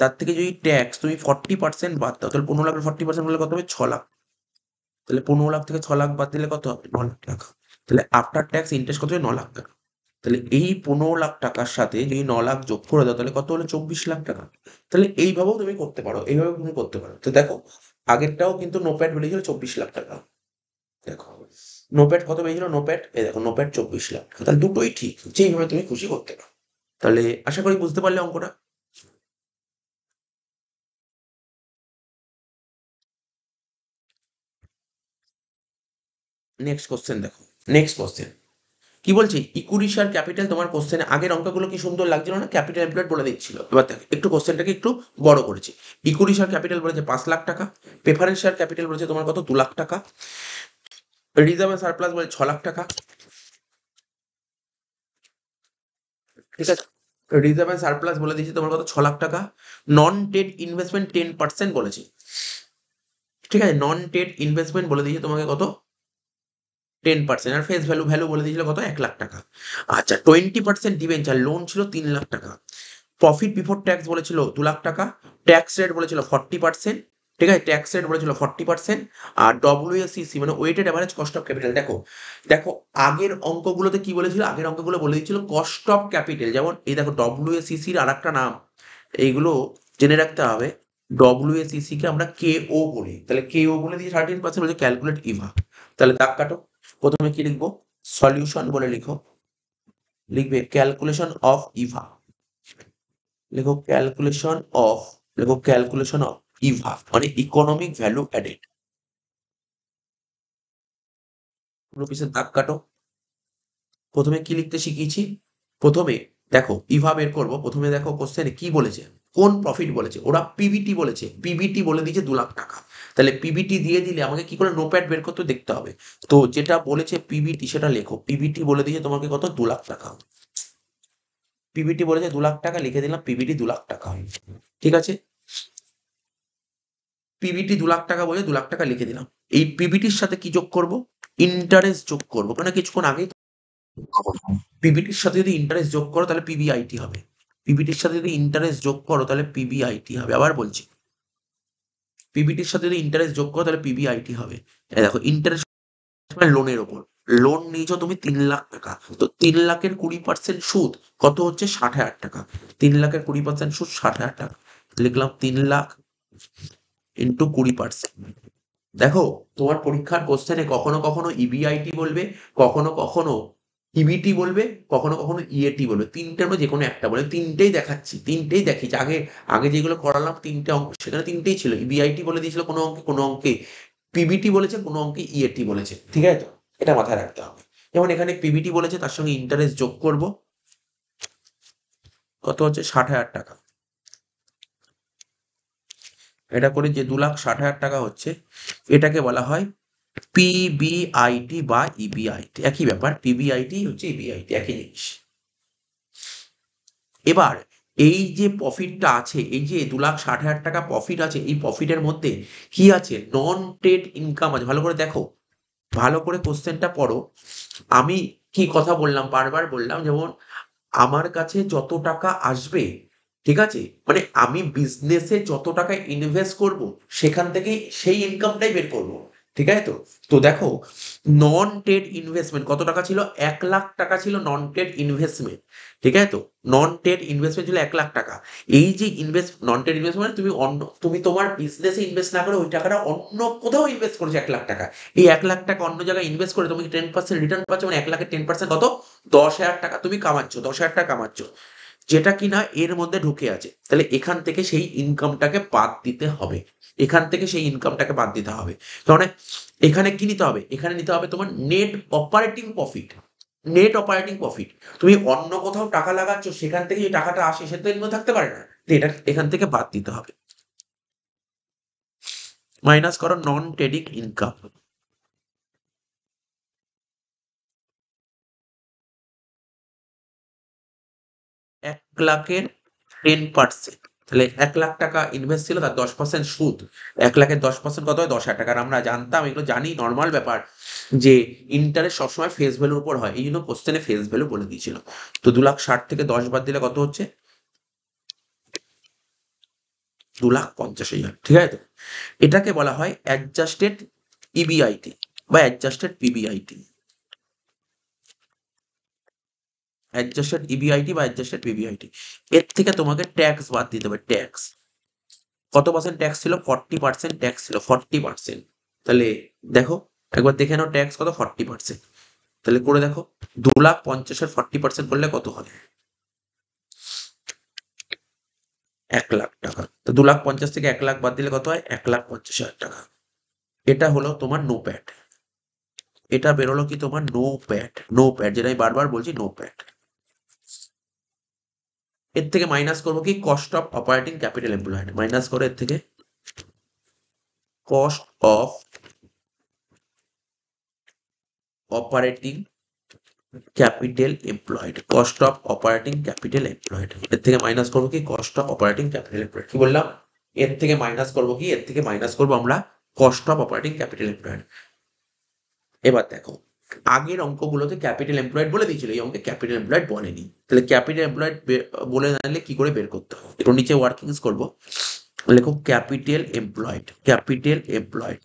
তার থেকে যদি ট্যাক্স তুমি 40% বাদ দাও তাহলে 15 লাখের 40% বলে কত হবে? 6 লাখ। তাহলে 15 লাখ থেকে 6 লাখ বাদ দিলে কত হবে? 9 লাখ টাকা। তাহলে আফটার ট্যাক্স ইন্টারেস্ট কত হবে? 9 লাখ টাকা। তাহলে এই 15 লাখ টাকার সাথে যদি 9 লাখ যোগ করে দাও তাহলে কত হলো? 24 লাখ টাকা। তাহলে এইভাবেও তুমি করতে পারো, এইভাবে তুমি করতে পারো। তো দেখো আগেরটাও কিন্তু নোপ্যাড বেরিয়েছিল 24 লাখ টাকা। দেখো নোপ্যাড কত বেরিয়েছিল? নোপ্যাড এই দেখো, নোপ্যাড 24 লাখ টাকা। তাহলে দুটোই ঠিক, যেইভাবে তুমি খুশি করতে পারো। তাহলে আশা করি বুঝতে পারলে অঙ্কটা। নেক্সট কোশ্চেন দেখো, নেক্সট কোশ্চেন কি বলছি, ইকুইটি শেয়ার ক্যাপিটাল। তোমার কোশ্চেনে আগের অঙ্কগুলো কি সুন্দর লাগছিল না? ক্যাপিটাল এমপ্লয়েড বলে দিচ্ছিল। এবার দেখো একটু কোশ্চেনটাকে একটু বড় করেছি। ইকুইটি শেয়ার ক্যাপিটাল বলেছে 5 লাখ টাকা, প্রেফারেন্স শেয়ার ক্যাপিটাল বলেছে তোমার কত? 2 লাখ টাকা, রিজার্ভ সারপ্লাস বলে 6 লাখ টাকা, ঠিক আছে? রিজার্ভ সারপ্লাস বলে দিয়েছি তোমার কত? 6 লাখ টাকা। নন ট্রেড ইনভেস্টমেন্ট 10% বলেছি, ঠিক আছে? নন ট্রেড ইনভেস্টমেন্ট বলে দিয়েছি তোমাকে কত? 10%। আর ফেস ভ্যালু ভ্যালু বলে দিয়েছিল কত? 1 লাখ টাকা। আচ্ছা 20% ডিবেঞ্চার লোন ছিল 3 লাখ টাকা। প্রফিট বিফোর ট্যাক্স বলেছিল 2 লাখ টাকা। ট্যাক্স রেট বলেছিল 40%। ঠিক আছে, ট্যাক্স রেট বলেছিল 40%। আর ডব্লিউএসিসি মানে weighted average cost of capital, দেখো দেখো আগের অঙ্কগুলোতে কি বলেছিল, আগের অঙ্কগুলো বলে দিচ্ছিল কস্ট অফ ক্যাপিটাল, যেমন এই দেখো ডব্লিউএসিসির আর একটা নাম, এইগুলো জেনে রাখতে হবে। ডব্লিউএসিসি কে আমরা কে ও বলি, তাহলে কে ও বলে দিয়ে 13% বলছে ক্যালকুলেট ইভা। তাহলে দাগ কাটো, প্রথমে কি লিখবো, সলিউশন বলে লিখো, লিখবে ক্যালকুলেশন অফ ইভা, লিখো ক্যালকুলেশন অফ, লিখো ক্যালকুলেশন অফ ইভা মানে ইকোনমিক ভ্যালু অ্যাডেড। পুরো পিসের দাগ কাটো। প্রথমে কি লিখতে শিখিয়েছি, প্রথমে দেখো ইভা বের করবো, প্রথমে দেখো কোশ্চেনে কি বলেছে, কোন প্রফিট বলেছে, ওরা পিবিটি বলেছে, পিবিটি বলে দিয়েছে 2 লাখ টাকা। তাহলে পিবিটি দিয়ে দিলে আমাকে কি করে নোপ্যাড বের করতে দেখতে হবে, তো যেটা বলেছে পিবিটি সেটা লেখো, পিবিটি বলে দিয়েছে তোমাকে কত, 2 লাখ টাকা। পিবিটি বলেছে 2 লাখ টাকা, লিখে দিলাম পিবিটি 2 লাখ টাকা। ঠিক আছে, পিবিটি 2 লাখ টাকা বলে 2 লাখ টাকা লিখে দিলাম। এই পিবিটির সাথে কি যোগ করব, ইন্টারেস্ট যোগ করবো, কেন কিছুক্ষণ আগে পিবিটির সাথে যদি ইন্টারেস্ট যোগ করো তাহলে পিবিআইটি হবে, পিবিটির সাথে যদি ইন্টারেস্ট যোগ করো তাহলে পিবিআইটি হবে। আবার বলছি, পিবিটির সাথে যদি ইন্টারেস্ট যোগ করো তাহলে পিবিআইটি হবে। এই দেখো ইন্টারেস্ট মানে লোনের ওপর, লোন নিয়েছো তুমি 3 লাখ টাকা, তো 3 লাখের 20% সুদ কত হচ্ছে, 60,000 টাকা। 3 লাখের 20% সুদ 60,000 টাকা, লিখলাম 3 লাখ ইন্টু 20%। দেখো তোমার পরীক্ষার কোশ্চেনে কখনো কখনো ইবিআইটি বলবে, কখনো কখনো ইবিটি বলবে, কখনো কখনো ইএটি বলবে, তিনটের মধ্যে যে কোনো একটা বলে, তিনটেই দেখাচ্ছি, তিনটেই দেখিয়েছি। আগে আগে যেগুলো করালাম 3টে অঙ্ক, সেখানে 3টেই ছিল, ইবিআইটি বলে দিয়েছিল কোনো অঙ্কে, কোনো অঙ্কে পিবিটি বলেছে, কোনো অঙ্কে ইএটি বলেছে। ঠিক আছে, তো এটা মাথায় রাখতে হবে। যেমন এখানে পিবিটি বলেছে, তার সঙ্গে ইন্টারেস্ট যোগ করব, কত হচ্ছে, 60,000 টাকা। এটা করে যে 2,60,000 টাকা হচ্ছে, এটাকে বলা হয় পিবিআইটি বা ইবিআইটি, একই ব্যাপার, পিবিআইটি হচ্ছে ইবিআইটি, একই জিনিস। এবার এই যে প্রফিটটা আছে, এই যে 2,60,000 টাকা প্রফিট আছে, এই প্রফিটের মধ্যে কি আছে, নন ট্রেড ইনকাম আছে। ভালো করে দেখো, ভালো করে কোশ্চেনটা পড়ো। আমি কি কথা বললাম, বারবার বললাম, যেমন আমার কাছে যত টাকা আসবে, ঠিক আছে, মানে আমি বিজনেসে যত টাকা ইনভেস্ট করব, সেখান থেকে সেই ইনকামটাই বের করব। ঠিক আছে, তো তো দেখো নন ট্রেড ইনভেস্টমেন্ট কত টাকা ছিল, 1 লাখ টাকা ছিল নন ট্রেড ইনভেস্টমেন্ট। ঠিক আছে, তো নন ট্রেড ইনভেস্টমেন্ট ছিল 1 লাখ টাকা। এই যে নন ট্রেড ইনভেস্টমেন্ট, তুমি অন্য, তুমি তোমার বিজনেসে ইনভেস্ট না করে ওই টাকাটা অন্য কোথাও ইনভেস্ট করেছো 1 লাখ টাকা, এই 1 লাখ টাকা অন্য জায়গায় ইনভেস্ট করে তুমি 10% রিটার্ন পাচ্ছ, মানে 1 লাখের 10% কত, 10,000 টাকা তুমি কামাচ্ছ, 10,000 টাকা কামাচ্ছ, যেটা কিনা এর মধ্যে ঢুকে আছে। তাহলে এখান থেকে সেই ইনকামটাকে বাদ দিতে হবে, এখান থেকে সেই ইনকামটাকে বাদ দিতে হবে। কারণ এখানে কি নিতে হবে, এখানে নিতে হবে তোমার net operating profit, net operating profit. তুমি অন্য কোথাও টাকা লাগাচ্ছ, সেখান থেকে যে টাকাটা আসে সেটা তো এর মধ্যে থাকতে পারে না, তো এটা এখান থেকে বাদ দিতে হবে। মাইনাস করো নন ট্রেডিং ইনকাম, 1 লাখের 10%, তাহলে 1 লাখ টাকা ইনভেস্ট ছিল, তার 10% সুদ, 1 লাখের 10% কত হয়, 10,000 টাকা। আর আমরা জানতাম, এগুলো জানি, নর্মাল ব্যাপার, যে ইন্টারেস্ট সবসময় ফেস ভ্যালুর উপর হয়, এই জন্য কোশ্চেনে ফেস ভ্যালু বলে দিয়েছিল। তো 2,60,000 থেকে 10 বাদ দিলে কত হচ্ছে, 2,50,000। ঠিক আছে, তো এটাকে বলা হয় অ্যাডজাস্টেড ইবিআইটি বা অ্যাডজাস্টেড পিবিআইটি, অ্যাডজাস্টেড ইবিআইটি বা অ্যাডজাস্টেড পিবিআইটি। এর থেকে তোমাকে ট্যাক্স বাদ দিতে হবে, ট্যাক্স কত পার্সেন্ট ট্যাক্স ছিল, 40% ট্যাক্স ছিল, 40%। তাহলে দেখো একবার দেখে নাও ট্যাক্স কত, 40%। তাহলে করে দেখো 2,50,000 40% করলে কত হয়, 1 লাখ টাকা। তো 2,50,000 থেকে 1 লাখ বাদ দিলে কত হয়, 1,50,000 টাকা। এটা হলো তোমার নো প্যাট, এটা বেরোলো কি তোমার নো প্যাট, নো প্যাট, যেটা আমি বারবার বলছি নো প্যাট। এর থেকে মাইনাস করবো কি, cost of operating capital employed, minus করে এর থেকে cost of operating capital employed, cost of operating capital employed. এর থেকে মাইনাস করবো কি, cost of operating capital employed. কি বললাম, এর থেকে মাইনাস করবো কি, এর থেকে মাইনাস করবো আমরা cost of operating capital employed. এবার দেখো আগের অঙ্কগুলোতে ক্যাপিটাল এমপ্লয়েড বলে দিয়েছিল, এই অঙ্কে ক্যাপিটাল এমপ্লয়েড বলেনি। তাহলে ক্যাপিটাল এমপ্লয়েড বলে না দিলে কি করে বের করতে হবে, একটু নিচে ওয়ার্কিংস করবো। লেখো ক্যাপিটাল এমপ্লয়েড, ক্যাপিটাল এমপ্লয়েড।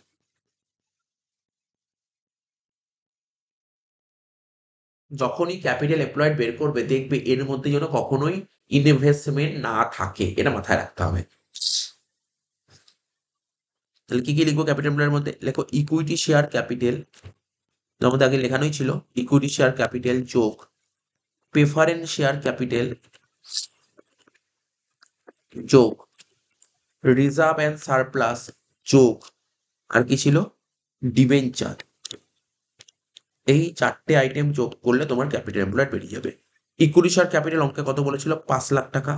যখনই ক্যাপিটাল এমপ্লয়েড বের করবে দেখবে এর মধ্যে যেন কখনোই ইনভেস্টমেন্ট না থাকে, এটা মাথায় রাখতে হবে। তাহলে কি কি লিখবো ক্যাপিটাল এমপ্লয়ের মধ্যে? লেখো ইকুইটি শেয়ার ক্যাপিটাল, যার মধ্যে আগে লেখানোই ছিল ইকুইটি শেয়ার ক্যাপিটাল যোগ প্রেফারেন্স শেয়ার ক্যাপিটাল যোগ রিজার্ভ অ্যান্ড সারপ্লাস যোগ আর কি ছিল ডিবেঞ্চার। এই চারটে আইটেম যোগ করলে তোমার ক্যাপিটাল এমপ্লয়েড বেরিয়ে যাবে। ইকুইটি শেয়ার ক্যাপিটাল অঙ্কে কত বলেছিল? 5 লাখ টাকা।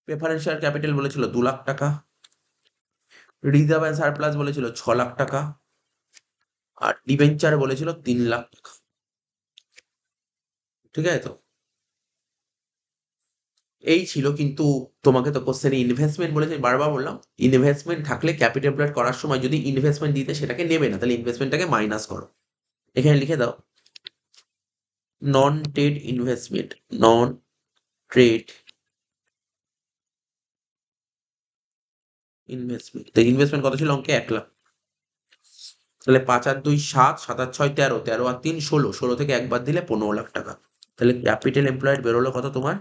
প্রেফারেন্স শেয়ার ক্যাপিটাল বলেছিল 2 লাখ টাকা। রিজার্ভ অ্যান্ড সারপ্লাস বলেছিল 6 লাখ টাকা। আর ডিবেঞ্চার বলেছিল 3 লাখ টাকা। ঠিক আছে তো? এই ছিল, কিন্তু তোমাকে তো কোশ্চেনে ইনভেস্টমেন্ট বলেছে, বারবার বললাম ইনভেস্টমেন্ট থাকলে ক্যাপিটাল এমপ্লয়েড করার সময় যদি ইনভেস্টমেন্ট দিতে সেটাকে নেবে না, তাহলে ইনভেস্টমেন্টটাকে মাইনাস করো। এখানে লিখে দাও নন ট্রেড ইনভেস্টমেন্ট, নন ট্রেড ইনভেস্টমেন্ট। তো ইনভেস্টমেন্ট কত ছিল অঙ্কে? 1 লাখ। তাহলে 5 আর 2 7, 7 আর 6 13, 13 আর 3 16, 16 থেকে একবার দিলে 15 লাখ টাকা। তাহলে ক্যাপিটাল এমপ্লয়েড বেরোলো কত তোমার?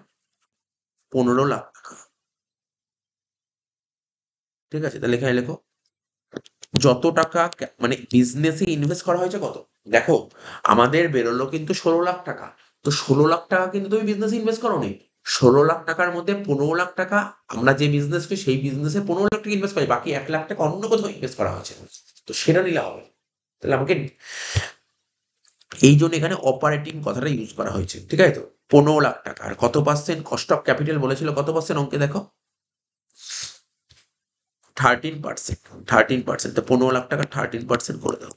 15 লাখ টাকা। ঠিক আছে, তাহলে এখানে লেখো যত টাকা মানে বিজনেসে ইনভেস্ট করা হয়েছে কত। দেখো আমাদের বেরোলো কিন্তু 16 লাখ টাকা। তো 16 লাখ টাকা কিন্তু তুমি বিজনেসে ইনভেস্ট করো নি। 16 লাখ টাকার মধ্যে 15 লাখ টাকা আমরা যে বিজনেস করি সেই বিজনেসে 15 লাখ টাকা ইনভেস্ট করি, বাকি 1 লাখ টাকা অন্য কোথাও ইনভেস্ট করা হয়েছে, তো সেটা নিলে হবে। তাহলে আমাকে এই জন্য এখানে অপারেটিং কথাটা ইউজ করা হয়েছে। ঠিক আছে তো? 15 লাখ টাকা। আর কত পার্সেন্ট কস্ট অফ ক্যাপিটাল বলেছিল? কত পার্সেন্ট অঙ্কে দেখো? 13%। 13%, তো 15 লাখ টাকা 13% করে দাও।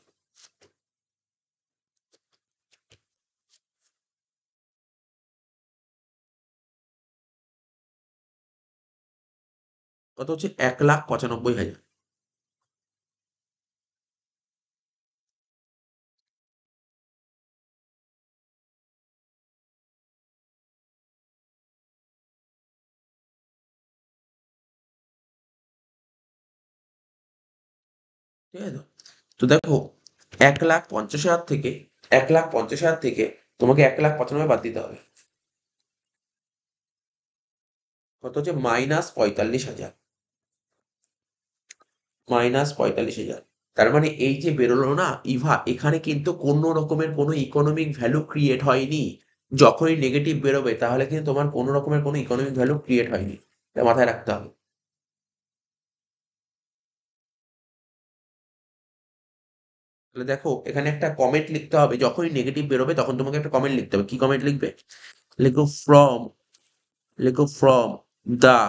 কত হচ্ছে? 1,95,000। ঠিক আছে তো? তো দেখো 1,50,000 থেকে 1,50,000 থেকে তোমাকে 1,95,000 বাদ দিতে হবে। কত হচ্ছে? -45,000। -45,000। তার মানে এই যে বেরোলো না ইভা, এখানে কিন্তু কোনো রকমের কোনো ইকোনমিক ভ্যালু ক্রিয়েট হয়নি। যখনই নেগেটিভ বেরোবে তাহলে কিন্তু তোমার কোনো রকমের কোনো ইকোনমিক ভ্যালু ক্রিয়েট হয়নি, এটা মাথায় রাখতে হবে। তাহলে দেখো এখানে একটা কমেন্ট লিখতে হবে, যখনই নেগেটিভ বেরোবে তখন তোমাকে একটা কমেন্ট লিখতে হবে। কি কমেন্ট লিখবে? লিখো ফ্রম, লিখো ফ্রম দা,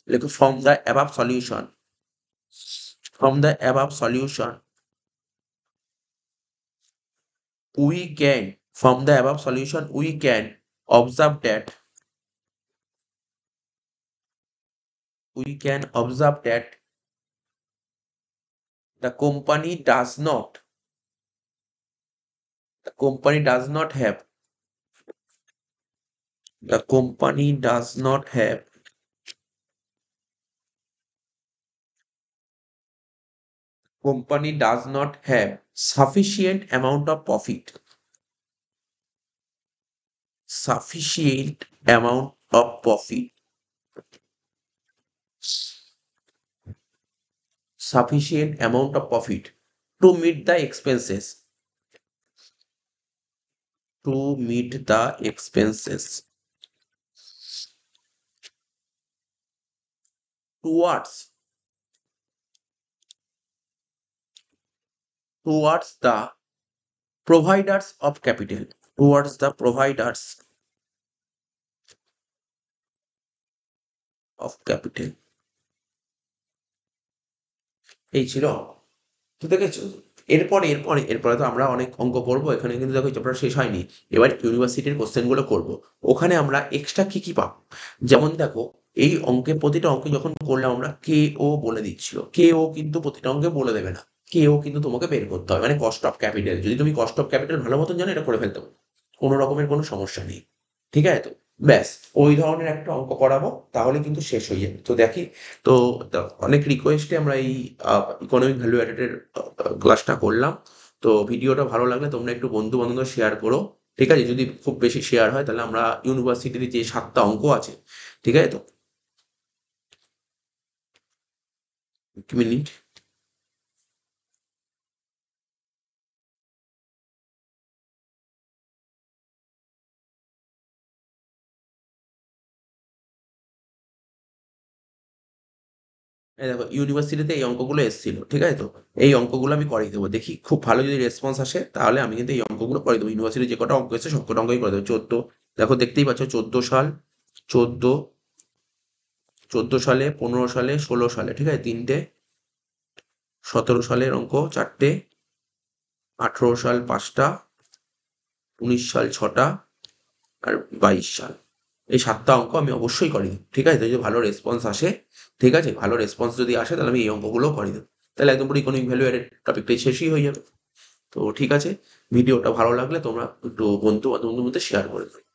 লিখো from the above solution, from the above solution we can, from the above solution we can observe that, we can observe that the company does not, the company does not have, the company does not have company does not have sufficient amount of profit, sufficient amount of profit, sufficient amount of profit to meet the expenses, to meet the expenses towards, towards the providers of capital, towards the providers of capital। এই ছিল অঙ্ক। তো দেখেছো? এরপরে তো আমরা অনেক অঙ্ক করবো। এখানে কিন্তু দেখো চ্যাপ্টার শেষ হয়নি। এবার ইউনিভার্সিটির কোশ্চেন গুলো করবো। ওখানে আমরা এক্সট্রা কি কি পাবো? যেমন দেখো এই অঙ্কে প্রতিটা অঙ্কে যখন করলাম আমরা কে ও বলে দিচ্ছিল, কে ও কিন্তু প্রতিটা অঙ্কে বলে দেবে না, কে ও কিন্তু তোমাকে বের করতে হবে, মানে কস্ট অফ ক্যাপিটাল। যদি তুমি কস্ট অফ ক্যাপিটাল ভালো মতন জানো এটা করে ফেলতে পারো, কোনো রকমের কোনো সমস্যা নেই। ঠিক আছে তো? ব্যাস ওই ধরনের একটা অঙ্ক করাবো, তাহলে কিন্তু শেষ হয়ে যাবে। তো দেখি, তো অনেক রিকোয়েস্টে আমরা এই ইকোনমিক ভ্যালু অ্যাডেড এর ক্লাসটা করলাম। তো ভিডিওটা ভালো লাগলে তোমরা একটু বন্ধু বান্ধবদের শেয়ার করো। ঠিক আছে, যদি খুব বেশি শেয়ার হয় তাহলে আমরা ইউনিভার্সিটির যে 7টা অঙ্ক আছে, ঠিক আছে তো, এক মিনিট। এই দেখো ইউনিভার্সিটিতে এই অঙ্কগুলো এসেছিল, ঠিক আছে তো, এই অঙ্কগুলো আমি করিয়ে দেবো। দেখি খুব ভালো যদি রেসপন্স আসে তাহলে আমি কিন্তু এই অঙ্কগুলো করে দেবো। ইউনিভার্সিটি যে কটা অঙ্ক এসেছে সব কটা অঙ্কই করে দেবো। 14, দেখো দেখতেই পাচ্ছ, 14 সাল, 14, 14 সালে, 15 সালে, 16 সালে, ঠিক আছে তিনটে, 17 সালের অঙ্ক চারটে, 18 সাল পাঁচটা, 19 সাল ছটা, আর 22 সাল। এই 7টা অঙ্ক আমি অবশ্যই করিয়ে দেবো। ঠিক আছে, তো যদি ভালো রেসপন্স আসে, ঠিক আছে, ভালো রেসপন্স যদি আসে তাহলে আমি এই অঙ্কগুলো করিয়ে দেবো। তাহলে একদম পুরো ইকোনমিক ভ্যালু এর টপিকটাই শেষই হয়ে যাবে। তো ঠিক আছে, ভিডিওটা ভালো লাগলে তোমরা একটু বন্ধু বান্ধবদের মধ্যে শেয়ার করে দেবে।